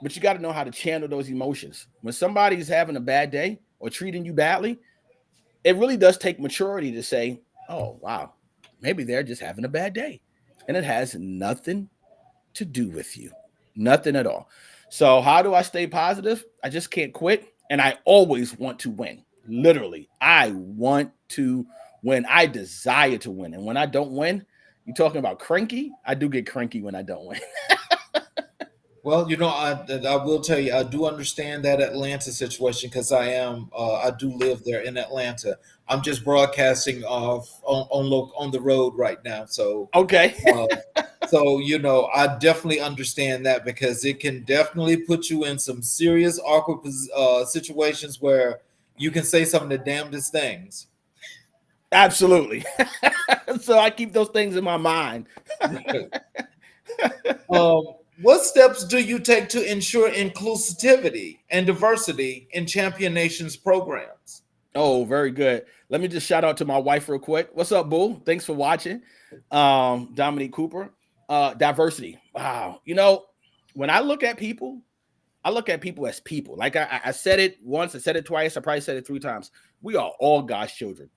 but you got to know how to channel those emotions. When somebody's having a bad day or treating you badly, it really does take maturity to say, oh, wow, maybe they're just having a bad day. And it has nothing to do with you. Nothing at all. So, how do I stay positive? I just can't quit. And I always want to win. Literally, I want to win. I desire to win. And when I don't win, you're talking about cranky. I do get cranky when I don't win. Well, I will tell you, I do understand that Atlanta situation because I do live there in Atlanta. I'm just broadcasting on the road right now, Okay. uh, I definitely understand that because it can definitely put you in some serious awkward situations where you can say some of the damnedest things. Absolutely. So I keep those things in my mind. Um, what steps do you take to ensure inclusivity and diversity in Champion Nations programs? Oh, very good. Let me just shout out to my wife real quick. What's up, Boo? Thanks for watching. Dominique Cooper. Diversity. Wow. When I look at people, I look at people as people. Like I said it once, I said it twice, I probably said it 3 times. We are all God's children.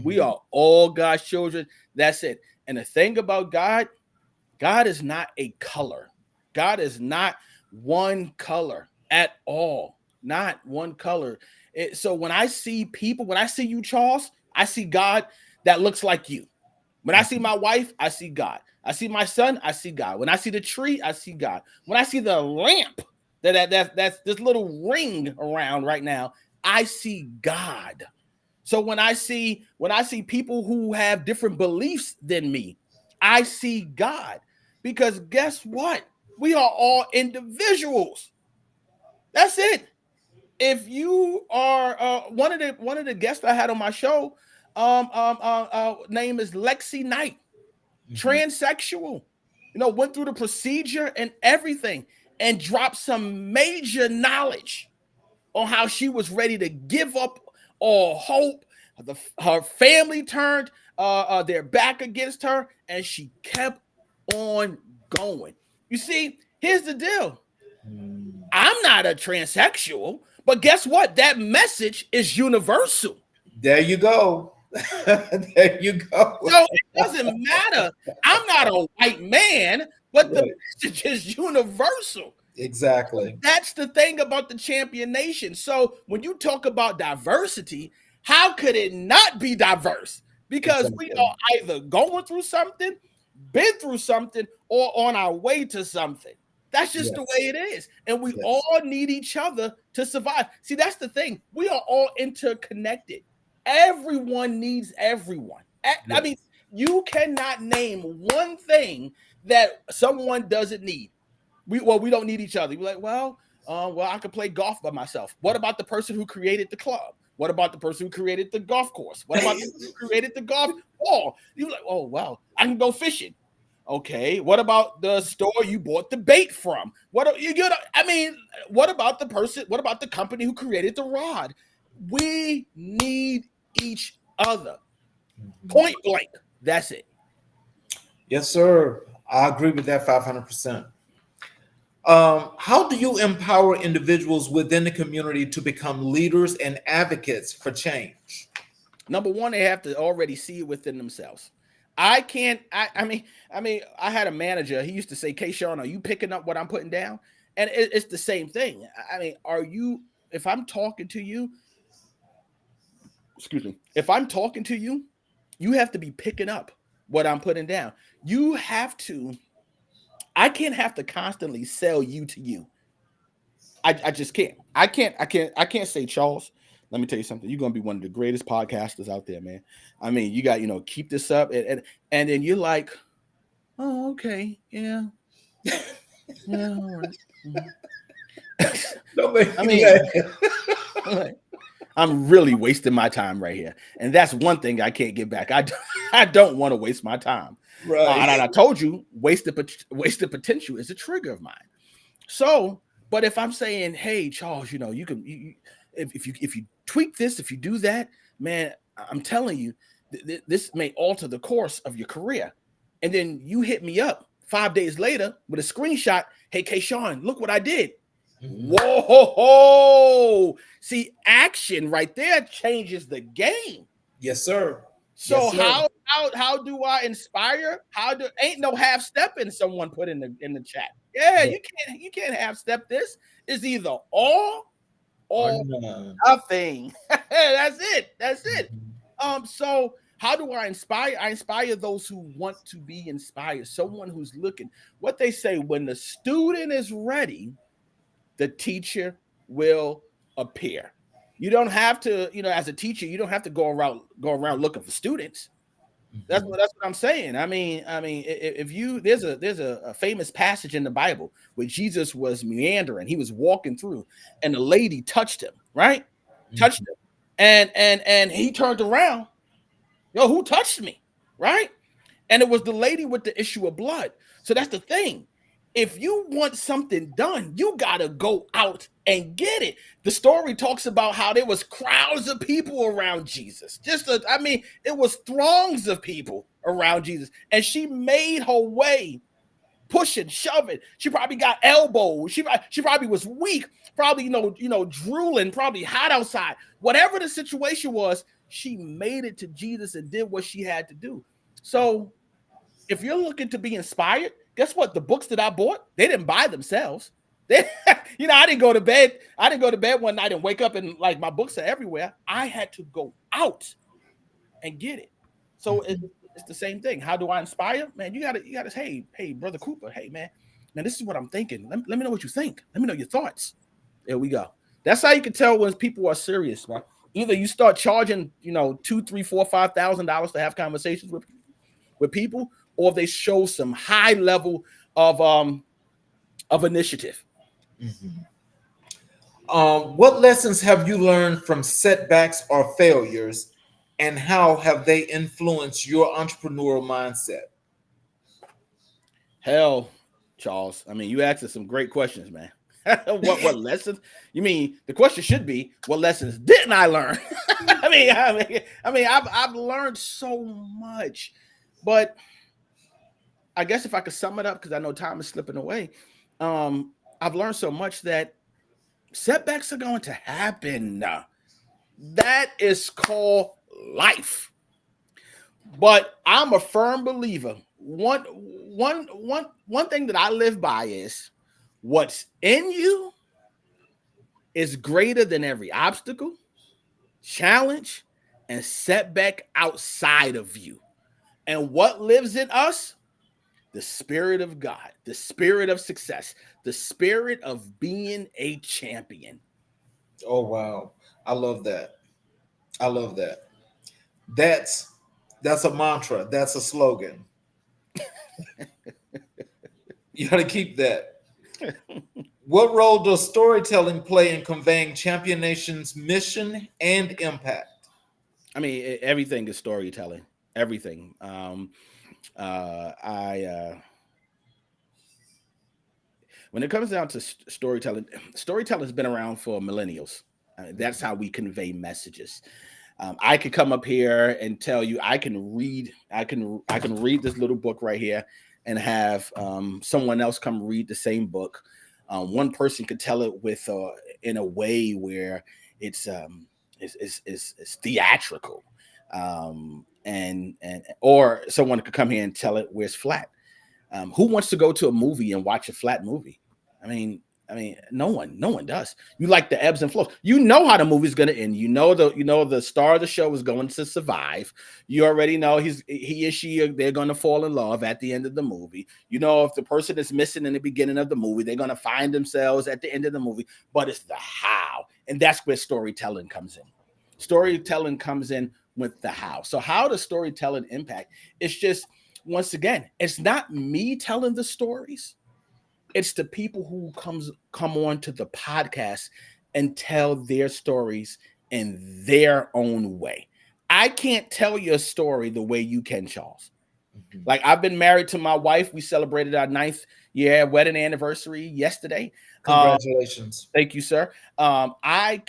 We Mhm. are all God's children. That's it. And the thing about God, God is not a color. God is not one color at all. Not one color. So when I see people, when I see you, Charles, I see God that looks like you. When I see my wife, I see God. I see my son, I see God. When I see the tree, I see God. When I see the lamp that's this little ring around right now, I see God. So when I see people who have different beliefs than me, I see God. Because guess what? We are all individuals. That's it. If you are one of the guests I had on my show, name is Lexi Knight, Mhm. transsexual. Went through the procedure and everything, and dropped some major knowledge on how she was ready to give up all hope. Her family turned their back against her, and she kept on going. You see, here's the deal. Mm. I'm not a transsexual, but guess what? That message is universal. There you go. There you go. So it doesn't matter. I'm not a white man, but the Right. message is universal. Exactly. That's the thing about the champion nation. So when you talk about diversity, how could it not be diverse? Because we Exactly. are either going through something, been through something, or on our way to something. That's just the way Yes. it is. And we Yes. all need each other to survive. See, that's the thing. We are all interconnected. Everyone needs everyone. I mean, Yes. you cannot name one thing that someone doesn't need. We don't need each other. You're like, well, I could play golf by myself. What about the person who created the club? What about the person who created the golf course? What about the person who created the golf ball? You're like, oh well, I can go fishing. Okay. What about the store you bought the bait from? I mean, what about the person? What about the company who created the rod? We need each other. Mhm. Point blank. That's it. Yes, sir. I agree with that 500%. How do you empower individuals within the community to become leaders and advocates for change? Number one, they have to already see it within themselves. I can't. I had a manager. He used to say, "Kashaun, are you picking up what I'm putting down?" And it's the same thing. I mean, are you? If I'm talking to you, excuse me. If I'm talking to you, you have to be picking up what I'm putting down. You have to. I can't have to constantly sell you to you. I just can't. I can't say, Charles, let me tell you something. You're gonna be one of the greatest podcasters out there, man. I mean, you got, keep this up, and then you're like, oh, okay, yeah, yeah, all right. Don't make I me mean, laugh. I'm really wasting my time right here, and that's one thing I can't get back. I don't want to waste my time. Right. And I told you, wasted potential is a trigger of mine. So, but if I'm saying, hey, Charles, you can, if you tweak this, if you do that, man, I'm telling you, this may alter the course of your career. And then you hit me up 5 days later with a screenshot. Hey, Kashaun, look what I did. Mhm. Whoa! See, action right there changes the game. Yes, sir. So Yes, sir. how do I inspire? Ain't no half stepping someone put in the chat. Yeah, Yeah. you can't half step this. It's either all Or or none. nothing. That's it. That's it. Mhm. So how do I inspire? I inspire those who want to be inspired, someone who's looking. What they say, when the student is ready, the teacher will appear. You don't have to, as a teacher, you don't have to go around looking for students. That's Mhm. what I'm saying. If you there's a famous passage in the Bible where Jesus was meandering, he was walking through, and the lady touched him, right? Touched Mhm. him, and he turned around. Yo, who touched me? Right? And it was the lady with the issue of blood. So that's the thing. If you want something done, you gotta go out and get it. The story talks about how there was crowds of people around Jesus. It was throngs of people around Jesus, and she made her way, pushing, shoving. She probably got elbows. She probably was weak. Probably drooling. Probably hot outside. Whatever the situation was, she made it to Jesus and did what she had to do. So if you're looking to be inspired, guess what? The books that I bought, they didn't buy themselves. They, I didn't go to bed. I didn't go to bed one night and wake up and like my books are everywhere. I had to go out and get it. So Mhm. it's the same thing. How do I inspire? Man, you gotta, hey, brother Cooper, hey man, this is what I'm thinking. Let me know what you think. Let me know your thoughts. There we go. That's how you can tell when people are serious, man. Either you start charging, two, three, four, $5,000 to have conversations with people, or if they show some high level of initiative. Mhm. What lessons have you learned from setbacks or failures, and how have they influenced your entrepreneurial mindset? Hell, Charles. You asked us some great questions, man. what lessons? You mean the question should be, what lessons didn't I learn? I've learned so much, but I guess if I could sum it up, because I know time is slipping away, I've learned so much that setbacks are going to happen. That is called life. But I'm a firm believer. One thing that I live by is what's in you is greater than every obstacle, challenge, and setback outside of you. And what lives in us? The spirit of God, the spirit of success, the spirit of being a champion. Oh wow, I love that. I love that. That's that's a mantra. That's a slogan. You got to keep that. What role does storytelling play in conveying Champion Nation's mission and impact? Everything is storytelling. Everything. I When it comes down to storytelling has been around for millennials. That's how we convey messages. I could come up here and tell you I can read this little book right here and have someone else come read the same book. One person could tell it with in a way where it's it's theatrical, and or someone could come here and tell it where it's flat. Who wants to go to a movie and watch a flat movie? I mean, no one does. You like the ebbs and flows. You know how the movie's going to end. You know the star of the show is going to survive. You already know he or she they're going to fall in love at the end of the movie. You know if the person is missing in the beginning of the movie, they're going to find themselves at the end of the movie. But it's the how, and that's where storytelling comes in. Storytelling comes in with the how. So how does storytelling impact? It's just, once again, it's not me telling the stories. It's the people who come on to the podcast and tell their stories in their own way. I can't tell your story the way you can, Charles. Mm-hmm. Like, I've been married to my wife. We celebrated our 9th year wedding anniversary yesterday. Congratulations. Thank you, sir. I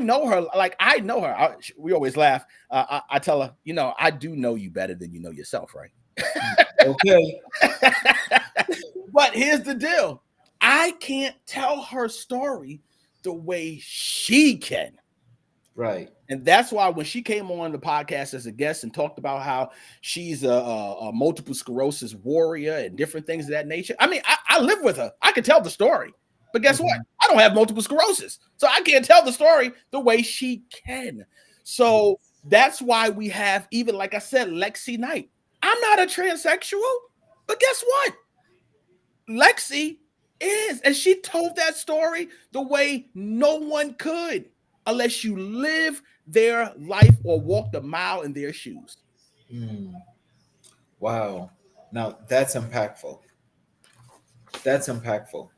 know her. Like, I know her. We always laugh. I tell her, I do know you better than you know yourself, right? Okay. But here's the deal. I can't tell her story the way she can. Right. And that's why when she came on the podcast as a guest and talked about how she's a multiple sclerosis warrior and different things of that nature. I mean, I live with her. I can tell the story. But guess what? I don't have multiple sclerosis. So I can't tell the story the way she can. So that's why we have, even like I said, Lexi Knight. I'm not a transsexual, but guess what? Lexi is, and she told that story the way no one could, unless you live their life or walk the mile in their shoes. Wow. Now that's impactful. That's impactful.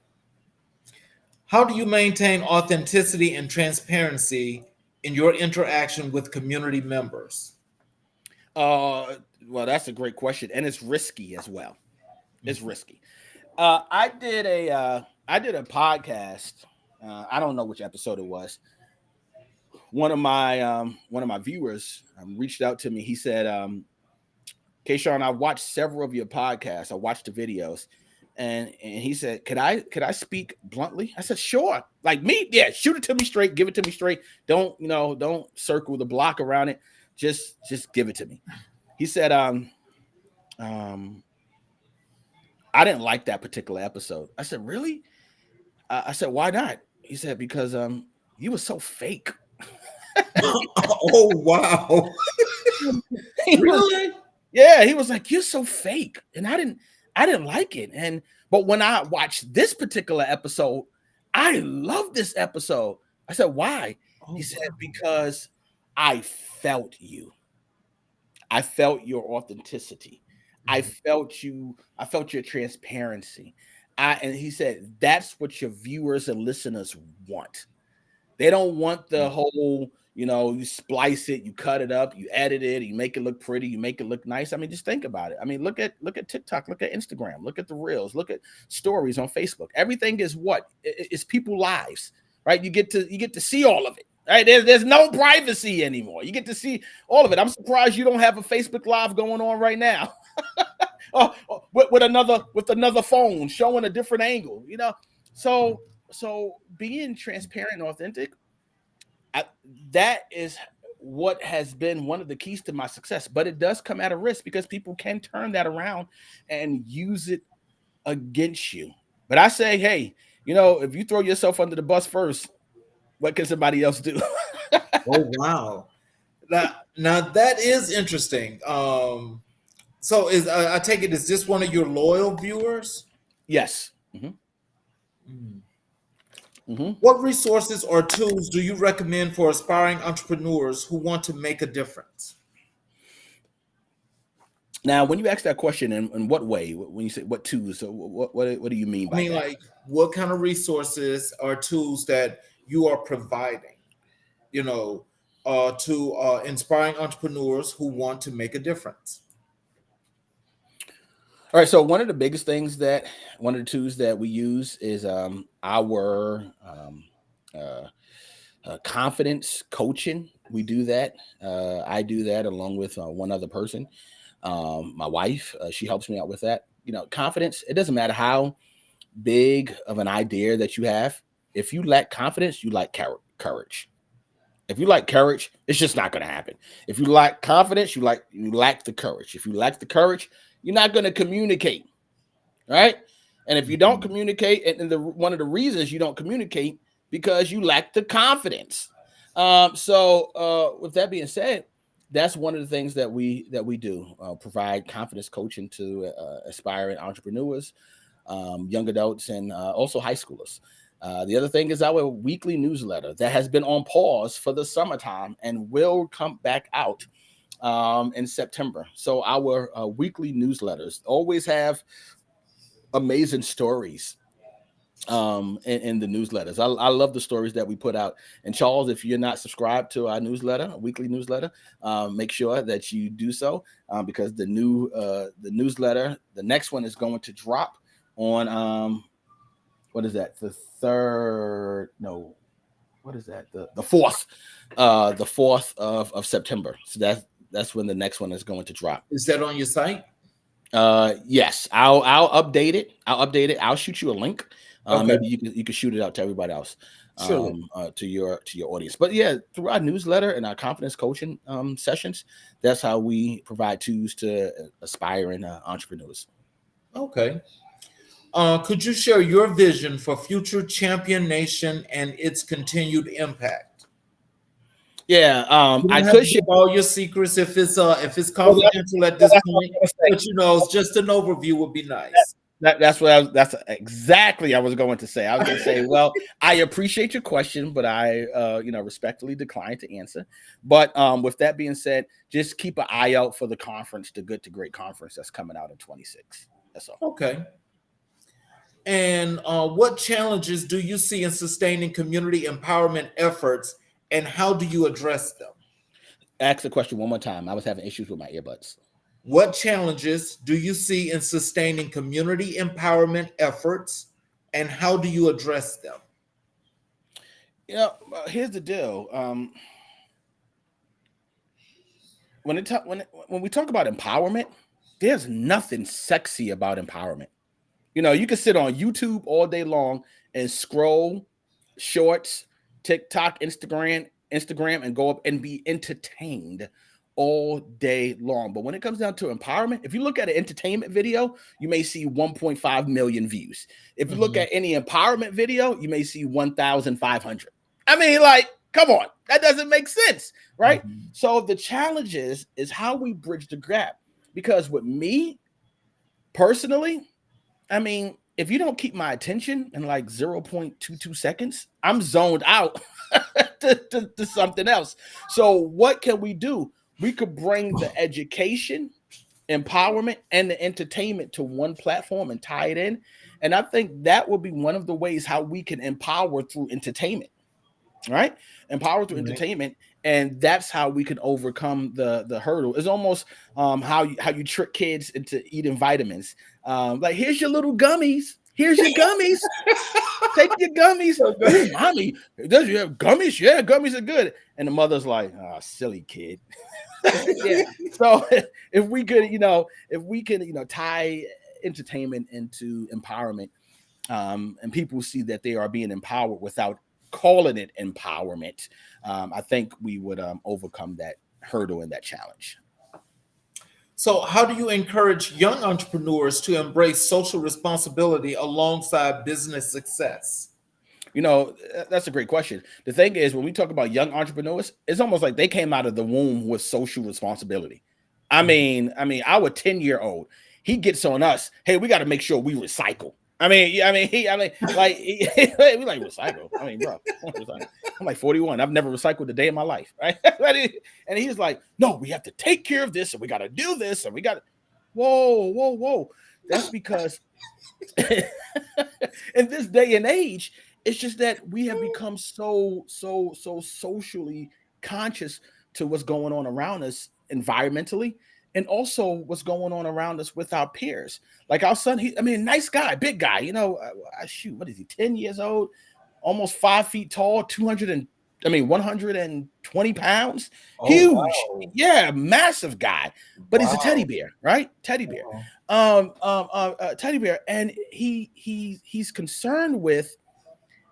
How do you maintain authenticity and transparency in your interaction with community members? Well, that's a great question, and it's risky as well. It's risky. I did a podcast. I don't know which episode it was. One of my viewers reached out to me. He said, Kashaun, I watched several of your podcasts. I watched the videos, and he said, could I speak bluntly? I said, sure. Like me, yeah, shoot it to me straight, give it to me straight. Don't circle the block around it. Just give it to me. He said, I didn't like that particular episode. I said, really? I said, why not? He said, because you were so fake. Oh, wow. Really? Yeah, he was like, you're so fake. And I didn't like it. But when I watched this particular episode, I love this episode. I said, why? He said, because I felt you. I felt your authenticity. I felt your transparency. And he said, that's what your viewers and listeners want. They don't want the whole, you splice it, you cut it up, you edit it, you make it look pretty, you make it look nice. I mean, just think about it. I mean, look at TikTok, look at Instagram, look at the reels, look at stories on Facebook. Everything is what? It's people lives, right? You get to see all of it. Right? There's no privacy anymore. You get to see all of it. I'm surprised you don't have a Facebook Live going on right now. with another phone showing a different angle, So being transparent and authentic, that is what has been one of the keys to my success. But it does come at a risk because people can turn that around and use it against you. But I say, hey, if you throw yourself under the bus first, what can somebody else do? Oh, wow. Now that is interesting. So I take it, is this one of your loyal viewers? Yes. Mm-hmm. Mm-hmm. What resources or tools do you recommend for aspiring entrepreneurs who want to make a difference? Now, when you ask that question, in what way? When you say what tools, what do you mean by that? Like, what kind of resources or tools that you are providing, to inspiring entrepreneurs who want to make a difference? All right. So one of the tools that we use is our confidence coaching. We do that. I do that along with one other person. My wife, she helps me out with that. Confidence. It doesn't matter how big of an idea that you have, if you lack confidence, you lack courage. If you lack courage, it's just not going to happen. If you lack confidence, you lack the courage. If you lack the courage, you're not going to communicate, right? And if you don't communicate, and one of the reasons you don't communicate because you lack the confidence. So with that being said, that's one of the things that we do, provide confidence coaching to aspiring entrepreneurs, young adults, and also high schoolers. The other thing is our weekly newsletter that has been on pause for the summertime and will come back out in September. So our weekly newsletters always have amazing stories in the newsletters. I love the stories that we put out. And Charles, if you're not subscribed to our newsletter, weekly newsletter, make sure that you do so, because the newsletter, the next one is going to drop on what is that? The third? No, what is that? The fourth, the 4th of September. So that's when the next one is going to drop. Is that on your site? Yes, I'll update it. I'll shoot you a link. Okay. Maybe you can shoot it out to everybody else, Sure. to your audience. But yeah, through our newsletter and our confidence coaching sessions, that's how we provide tools to aspiring entrepreneurs. Okay. Could you share your vision for future Champion Nation and its continued impact? Yeah, I could share all your secrets if it's confidential at this point, but it's just an overview would be nice. That's exactly I was going to say. I was going to say, well, I appreciate your question, but I respectfully decline to answer. But with that being said, just keep an eye out for the conference, the Good to Great conference that's coming out in 26. That's all. Okay. And what challenges do you see in sustaining community empowerment efforts, and how do you address them? Ask the question one more time. I was having issues with my earbuds. What challenges do you see in sustaining community empowerment efforts, and how do you address them? Here's the deal. When we talk about empowerment, there's nothing sexy about empowerment. You can sit on YouTube all day long and scroll shorts, TikTok, Instagram, and go up and be entertained all day long. But when it comes down to empowerment, if you look at an entertainment video, you may see 1.5 million views. If you look at any empowerment video, you may see 1,500. I mean, come on, that doesn't make sense, right? So the challenge is how we bridge the gap. Because with me personally, I mean, if you don't keep my attention in 0.22 seconds, I'm zoned out to something else. So what can we do? We could bring the education, empowerment, and the entertainment to one platform and tie it in. And I think that will be one of the ways how we can empower through entertainment, right? Empower through entertainment. And that's how we can overcome the hurdle. It's almost how you trick kids into eating vitamins. Here's your little gummies. Here's your gummies. Take your gummies. Hey, mommy, does you have gummies? Yeah, gummies are good. And the mother's like, oh, silly kid. Yeah. So if we could, tie entertainment into empowerment, and people see that they are being empowered without calling it empowerment, I think we would overcome that hurdle and that challenge. So how do you encourage young entrepreneurs to embrace social responsibility alongside business success? That's a great question. The thing is, when we talk about young entrepreneurs, it's almost like they came out of the womb with social responsibility. I mean, our 10-year-old, he gets on us. Hey, we got to make sure we recycle. We like recycle. I mean, bro, I'm like 41. I've never recycled a day in my life, right? And he's like, no, we have to take care of this, and we got to do this, and we got to. Whoa. That's because in this day and age, it's just that we have become so socially conscious to what's going on around us environmentally, and also what's going on around us with our peers. Like our son, nice guy, big guy. What is he? 10 years old, almost 5 feet tall, 200 I mean, 120 pounds, Oh huge. wow. Yeah, massive guy. But he's a teddy Wow. bear, right? Teddy bear. Wow. Teddy bear. And he's concerned with,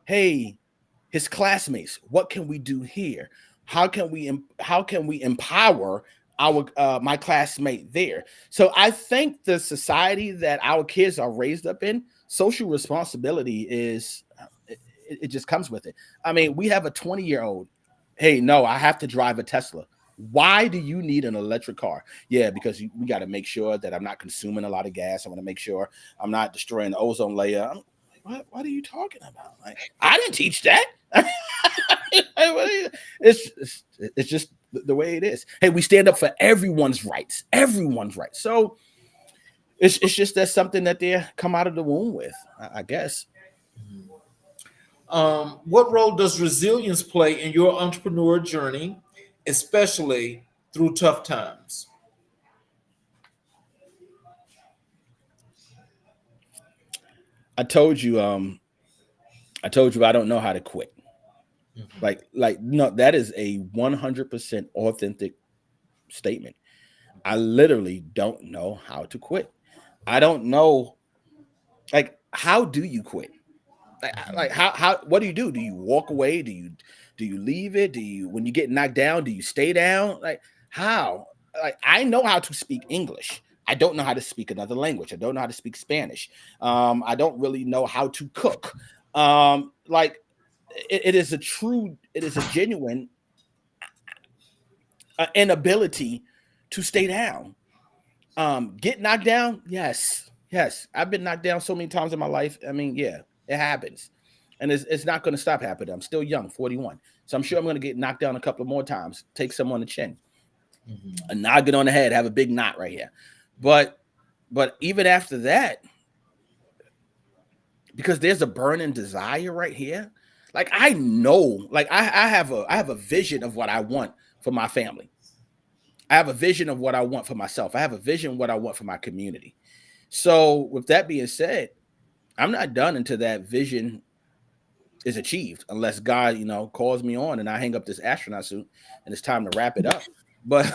hey, his classmates, what can we do here? How can we empower our my classmate there? So I think the society that our kids are raised up in, social responsibility is it just comes with it. I mean, we have a 20-year-old. Hey, no, I have to drive a Tesla. Why do you need an electric car? Yeah, because we got to make sure that I'm not consuming a lot of gas. I want to make sure I'm not destroying the ozone layer. I'm like, what are you talking about? Like, I didn't teach that. It's just the way it is. Hey, we stand up for everyone's rights. Everyone's rights. So it's just that's something that they come out of the womb with, I guess. What role does resilience play in your entrepreneur journey, especially through tough times? I told you, I don't know how to quit. Like no, that is a 100% authentic statement. I literally don't know how to quit. I don't know, like, how do you quit? Like how what do you do? Do you walk away? Do you leave it? Do you, when you get knocked down, do you stay down? Like, how? Like, I know how to speak English. I don't know how to speak another language. I don't know how to speak Spanish. I don't really know how to cook. Like, it is a genuine inability to stay down. Get knocked down, yes, yes. I've been knocked down so many times in my life. I mean, yeah, it happens, and it's not going to stop happening. I'm still young, 41, so I'm sure I'm going to get knocked down a couple of more times. Take some on the chin, a Mhm. noggin on the head, have a big knot right here. But even after that, because there's a burning desire right here. Like, I know, like, I have a vision of what I want for my family. I have a vision of what I want for myself. I have a vision of what I want for my community. So, with that being said, I'm not done until that vision is achieved, unless God, calls me on and I hang up this astronaut suit and it's time to wrap it up. But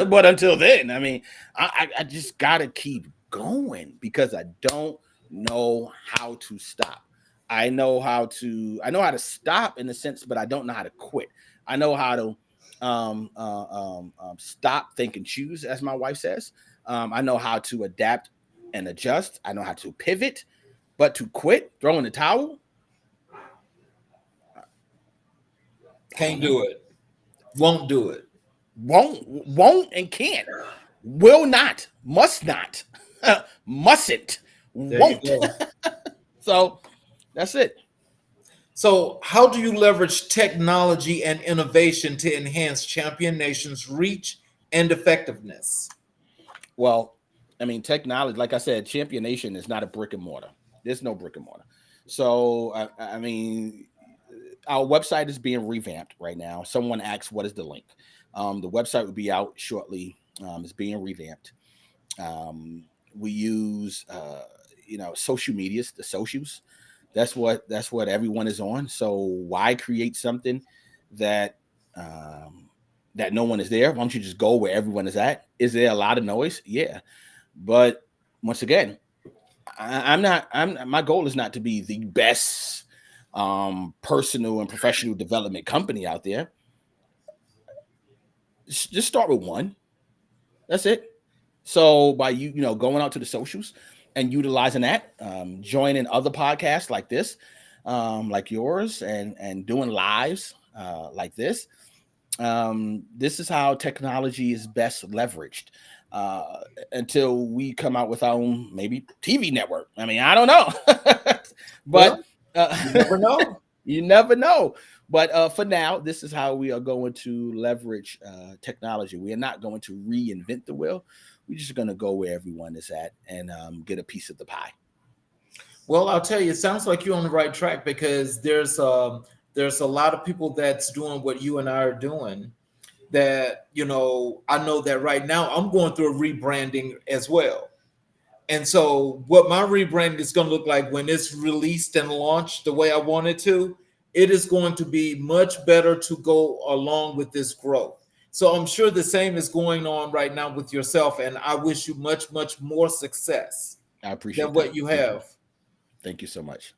but until then, I mean, I just gotta keep going because I don't know how to stop. I know how to stop in a sense, but I don't know how to quit. I know how to stop, think, and choose, as my wife says. I know how to adapt and adjust. I know how to pivot, but to quit, throw in the towel, I don't Can't know. do it. Won't do it. Won't, and can't. Will not, must not, mustn't, There you won't. go. So that's it. So, how do you leverage technology and innovation to enhance Champion Nation's reach and effectiveness? Well, I mean, technology, like I said, Champion Nation is not a brick and mortar. There's no brick and mortar. So, I mean, our website is being revamped right now. Someone asked, what is the link? The website will be out shortly. It's being revamped. We use, social medias, the socials. That's what everyone is on. So why create something that um, that no one is there? Why don't you just go where everyone is at? Is there a lot of noise? Yeah, but once again, I'm not. My goal is not to be the best personal and professional development company out there. Just start with one. That's it. So by going out to the socials and utilizing that, joining other podcasts like this, like yours, and doing lives like this. This is how technology is best leveraged. Uh, until we come out with our own maybe TV network. I mean, I don't know, but Well, you uh, never know. you never know. But for now, this is how we are going to leverage technology. We are not going to reinvent the wheel. We're just going to go where everyone is at and get a piece of the pie. Well, I'll tell you, it sounds like you're on the right track because there's a lot of people that's doing what you and I are doing. That I know that right now I'm going through a rebranding as well. And so, what my rebranding is going to look like when it's released and launched the way I want it to, it is going to be much better to go along with this growth. So I'm sure the same is going on right now with yourself, and I wish you much, much more success I than appreciate that. what you Thank you. have. Thank you so much.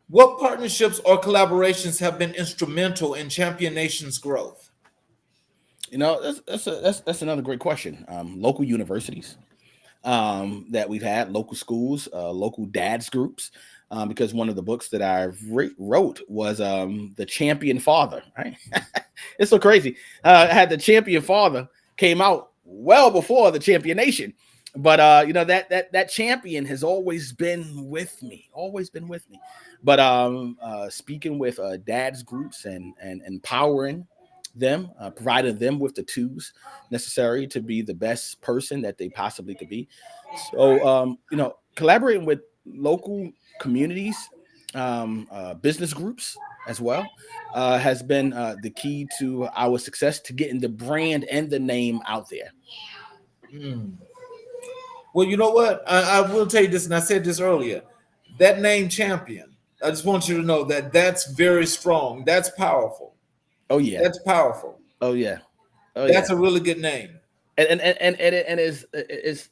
What partnerships or collaborations have been instrumental in Champion Nation's growth? You know, that's another great question. Local universities that we've had, local schools, local dads groups, because one of the books that I wrote was the Champion Father. Right, it's so crazy. I had the Champion Father came out well before the Champion Nation, but you know that champion has always been with me, always been with me. But speaking with dads groups and empowering them, providing them with the tools necessary to be the best person that they possibly could be. So, you know, collaborating with local communities, business groups as well, has been the key to our success to getting the brand and the name out there. Hmm. Well, you know what? I will tell you this, and I said this earlier. That name champion, I just want you to know that that's very strong. That's powerful. Oh yeah, That's powerful. oh yeah, oh That's yeah. a really good name. And is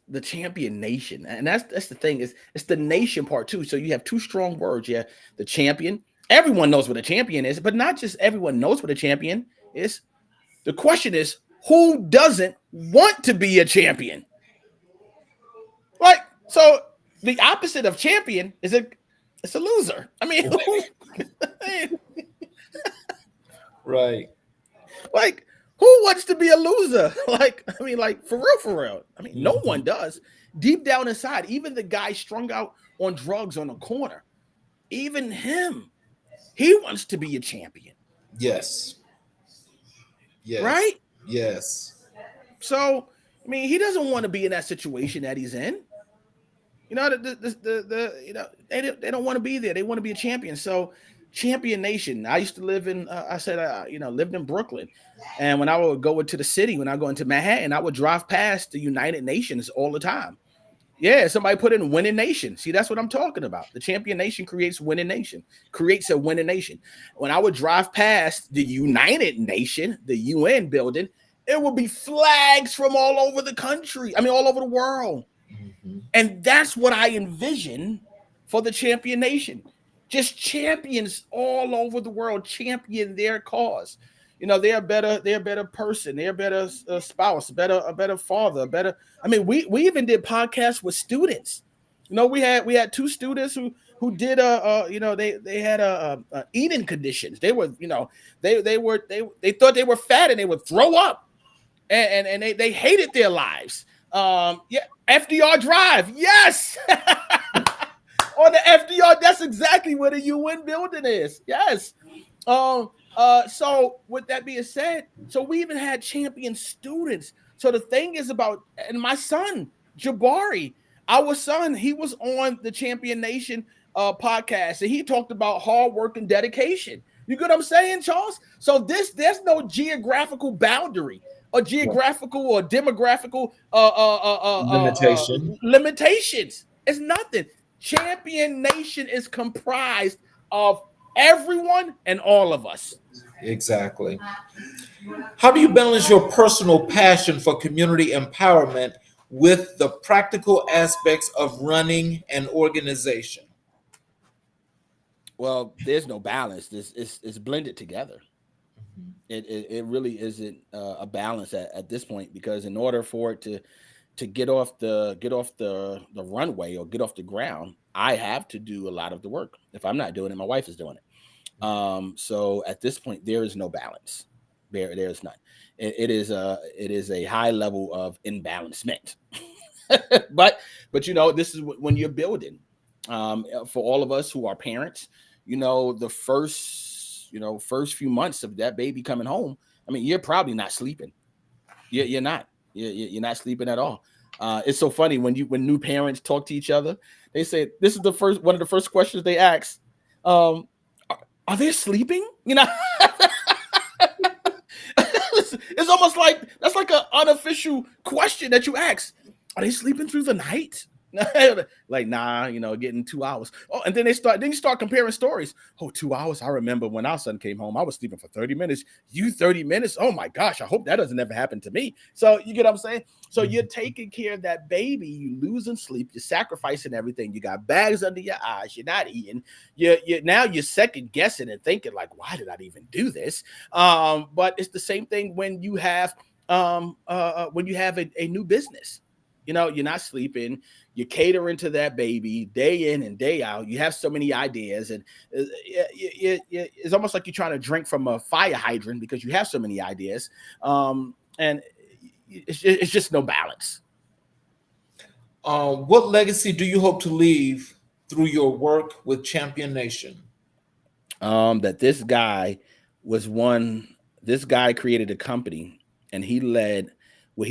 the champion nation, and that's the thing, is it's the nation part too. So you have two strong words. Yeah, the champion. Everyone knows what a champion is, but not just everyone knows what a champion is. The question is, who doesn't want to be a champion? Like, so the opposite of champion is it's a loser. I mean, Right. like, who wants to be a loser? Like, I mean, like, for real, for real. I mean, no one does. Deep down inside, even the guy strung out on drugs on the corner, even him, he wants to be a champion, Yes. Yes. right? Yes. So, I mean, he doesn't want to be in that situation that he's in. You know, the you know, they don't want to be there. They want to be a champion. So, champion nation. I used to live in, I said, you know, lived in Brooklyn. And when I would go into the city, when I go into Manhattan, I would drive past the United Nations all the time. Yeah, somebody put in winning nation. See, that's what I'm talking about. The champion nation creates winning nation, creates a winning nation. When I would drive past the United Nation, the UN building, it would be flags from all over the country. I mean, all over the world. Mhm. And that's what I envision for the champion nation. Just champions all over the world champion their cause. You know, they're a better person, they're a better spouse, a better father, a better. I mean, we even did podcasts with students. You know, we had two students who did you know, they had a eating conditions. They were, you know, they thought they were fat and they would throw up, and they hated their lives. Yeah, FDR Drive, yes. On the FDR, that's exactly where the UN building is. Yes. So with that being said, so we even had champion students. So the thing is about, and my son, Jabari, our son, he was on the Champion Nation podcast, and he talked about hard work and dedication. You get what I'm saying, Charles? So there's no geographical boundary or geographical or demographical Limitation. limitations. It's nothing. Champion Nation is comprised of everyone and all of us. Exactly. How do you balance your personal passion for community empowerment with the practical aspects of running an organization? Well, there's no balance. It's blended together. It really isn't a balance at this point, because in order for it to get off the runway or get off the ground, I have to do a lot of the work. If I'm not doing it, my wife is doing it. So at this point, there is no balance. There's none. It is a high level of imbalancement. but you know, this is when you're building. For all of us who are parents, you know, the first few months of that baby coming home, I mean, you're probably not sleeping. You're not. You're not sleeping at all. It's so funny when new parents talk to each other. They say this is one of the first questions they ask. Are they sleeping? You know, it's almost like that's like an unofficial question that you ask. Are they sleeping through the night? Like, nah, getting 2 hours. Oh, and then you start comparing stories. Oh, 2 hours. I remember when our son came home, I was sleeping for 30 minutes. You 30 minutes. Oh my gosh. I hope that doesn't ever happen to me. So you get what I'm saying? So you're taking care of that baby, you losing sleep, you're sacrificing everything. You got bags under your eyes, you're not eating. You're second guessing and thinking, like, why did I even do this? But it's the same thing when you have a new business. You're not sleeping, you're catering to that baby day in and day out. You have so many ideas, and it's almost like you're trying to drink from a fire hydrant because you have so many ideas. And it's just no balance. What legacy do you hope to leave through your work with Champion Nation? That this guy created a company, and he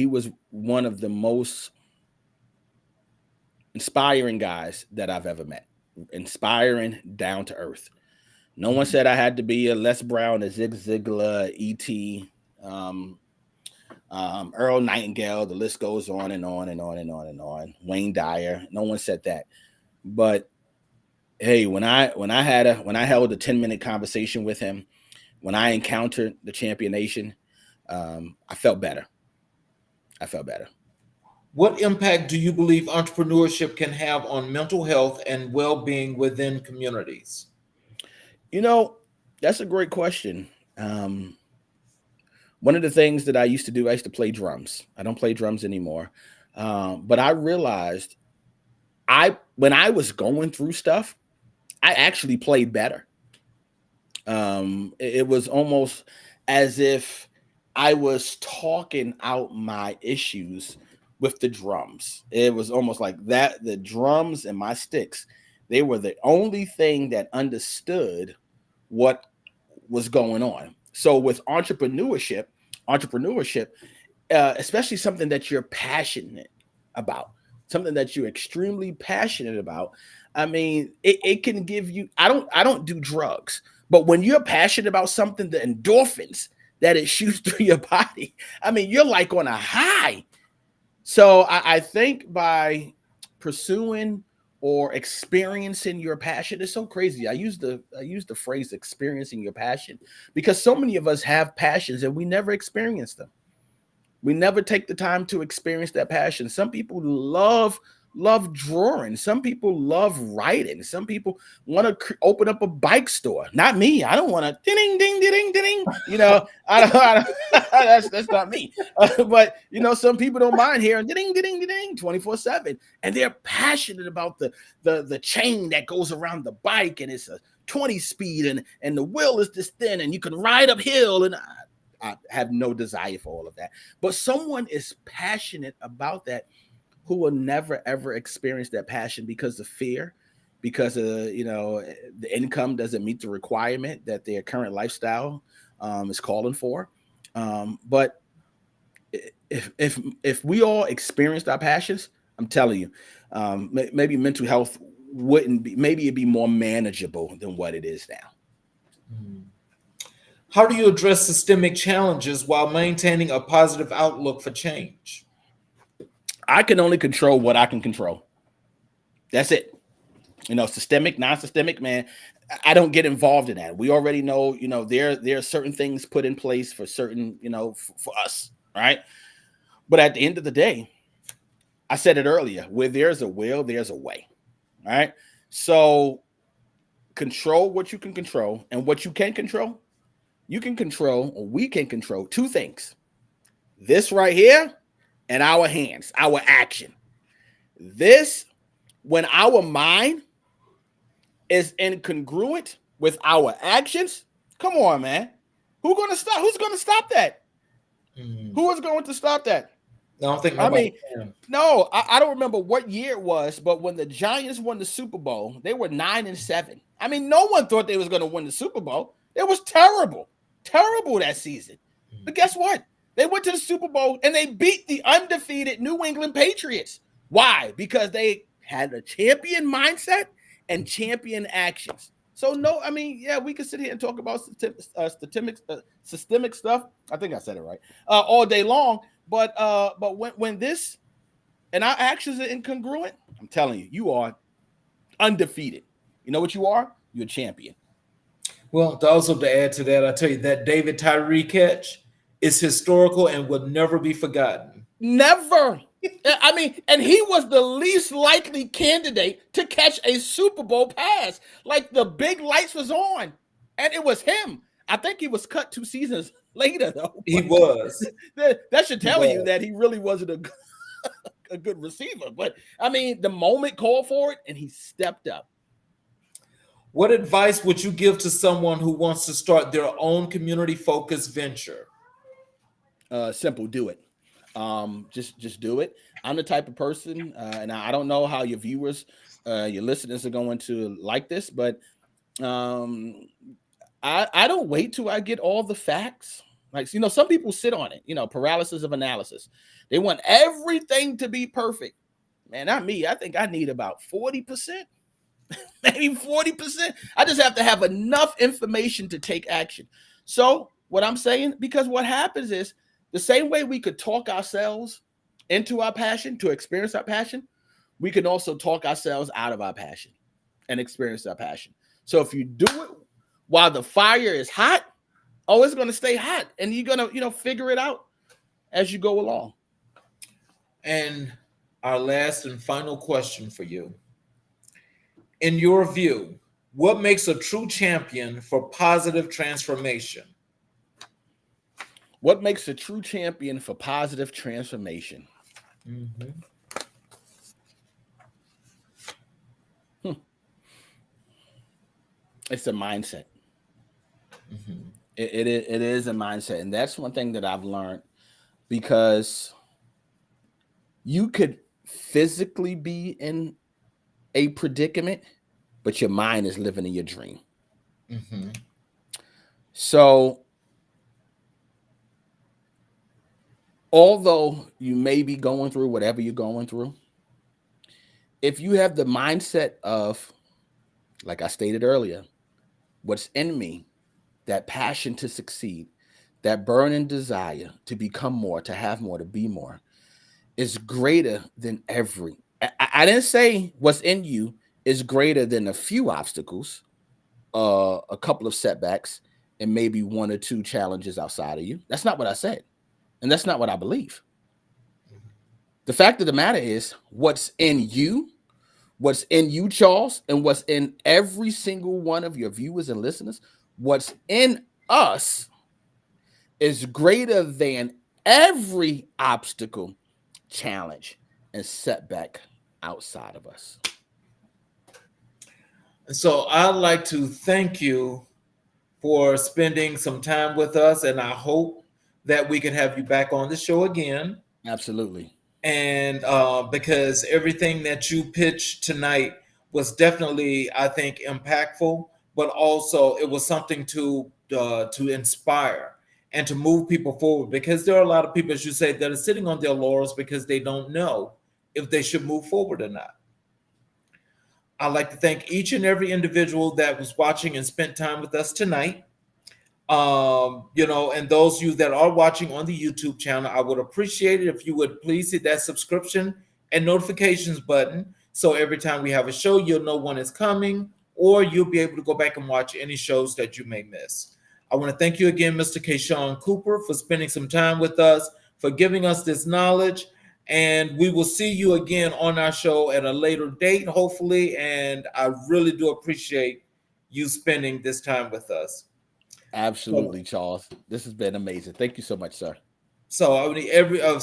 was one of the most inspiring guys that I've ever met. Inspiring, down to earth. No one said I had to be a Les Brown, a Zig Ziglar, E.T., Earl Nightingale. The list goes on and on and on and on and on. Wayne Dyer. No one said that. But hey, when I held a 10-minute conversation with him, when I encountered the Champion Nation, I felt better. What impact do you believe entrepreneurship can have on mental health and well-being within communities? That's a great question. One of the things that I used to do, I used to play drums. I don't play drums anymore. But I realized when I was going through stuff, I actually played better. It was almost as if I was talking out my issues with the drums. It was almost like that. The drums and my sticks, they were the only thing that understood what was going on. So with entrepreneurship, especially something that you're passionate about, something that you're extremely passionate about. I mean, it can give you. I don't do drugs, but when you're passionate about something, the endorphins that it shoots through your body, I mean, you're like on a high. So I think by pursuing or experiencing your passion, it's so crazy. I use the phrase experiencing your passion because so many of us have passions and we never experience them. We never take the time to experience that passion. Some people love drawing. Some people love writing. Some people want to open up a bike store. Not me. I don't want to ding ding ding ding ding. That's not me. But some people don't mind hearing ding ding ding 24/7, and they're passionate about the chain that goes around the bike, and it's a 20 speed, and the wheel is this thin, and you can ride uphill. And I have no desire for all of that. But someone is passionate about that who will never ever experience that passion because of fear, because of the income doesn't meet the requirement that their current lifestyle is calling for. But if we all experienced our passions, I'm telling you, maybe mental health wouldn't be. Maybe it'd be more manageable than what it is now. How do you address systemic challenges while maintaining a positive outlook for change? I can only control what I can control. That's it. Systemic, non-systemic, man. I don't get involved in that. We already know, there are certain things put in place for certain, for us, right? But at the end of the day, I said it earlier, where there's a will, there's a way, right? So control what you can control, and what you can control, or we can control two things. This right here and our hands, our action. This, when our mind is incongruent with our actions, come on, man. Who's going to stop that? Who is going to stop that? I don't think nobody can. No, I don't remember what year it was, but when the Giants won the Super Bowl, they were 9-7. I mean, no one thought they was going to win the Super Bowl. It was terrible that season. But guess what? They went to the Super Bowl and they beat the undefeated New England Patriots. Why? Because they had a champion mindset and champion actions. So no, I mean, yeah, we can sit here and talk about systemic stuff. I think I said it right all day long. But when this and our actions are incongruent, I'm telling you, you are undefeated. You know what you are? You're a champion. Well, also to add to that, I tell you that David Tyree catch is historical and will never be forgotten. Never. I mean, and he was the least likely candidate to catch a Super Bowl pass. Like the big lights was on, and it was him. I think he was cut 2 seasons later, though. He was. That should He tell you was. that he really wasn't a good receiver. But I mean, the moment called for it, and he stepped up. What advice would you give to someone who wants to start their own community-focused venture? Simple, do it. Just do it. I'm the type of person, and I don't know how your viewers, your listeners are going to like this, but I don't wait till I get all the facts. Like, you know, some people sit on it, you know, paralysis of analysis. They want everything to be perfect. Man, not me. I think I need about 40%, maybe 40%. I just have to have enough information to take action. So, what I'm saying, because what happens is the same way we could talk ourselves into our passion to experience our passion, we can also talk ourselves out of our passion and experience our passion. So, if you do it while the fire is hot, oh, it's going to stay hot, and you're going to, you know, figure it out as you go along. And our last and final question for you. In your view, what makes a true champion for positive transformation? What makes a true champion for positive transformation? Mm-hmm. It's a mindset. Mm-hmm. It is a mindset. And that's one thing that I've learned, because you could physically be in a predicament, but your mind is living in your dream. Mm-hmm. So, although you may be going through whatever you're going through, if you have the mindset of, like I stated earlier, what's in me, that passion to succeed, that burning desire to become more, to have more, to be more, is greater than every. I didn't say what's in you is greater than a few obstacles, a couple of setbacks, and maybe one or two challenges outside of you. That's not what I said. And that's not what I believe. The fact of the matter is, what's in you, Charles, and what's in every single one of your viewers and listeners, what's in us is greater than every obstacle, challenge, and setback outside of us. So I'd like to thank you for spending some time with us, and I hope that we can have you back on the show again. Absolutely. And because everything that you pitched tonight was definitely, I think, impactful, but also it was something to inspire and to move people forward. Because there are a lot of people, as you say, that are sitting on their laurels because they don't know if they should move forward or not. I'd like to thank each and every individual that was watching and spent time with us tonight. And those of you that are watching on the YouTube channel, I would appreciate it if you would please hit that subscription and notifications button. So every time we have a show, you'll know when it's coming, or you'll be able to go back and watch any shows that you may miss. I want to thank you again, Mr. Kashaun Cooper, for spending some time with us, for giving us this knowledge. And we will see you again on our show at a later date, hopefully. And I really do appreciate you spending this time with us. Absolutely, Charles. This has been amazing. Thank you so much, sir. So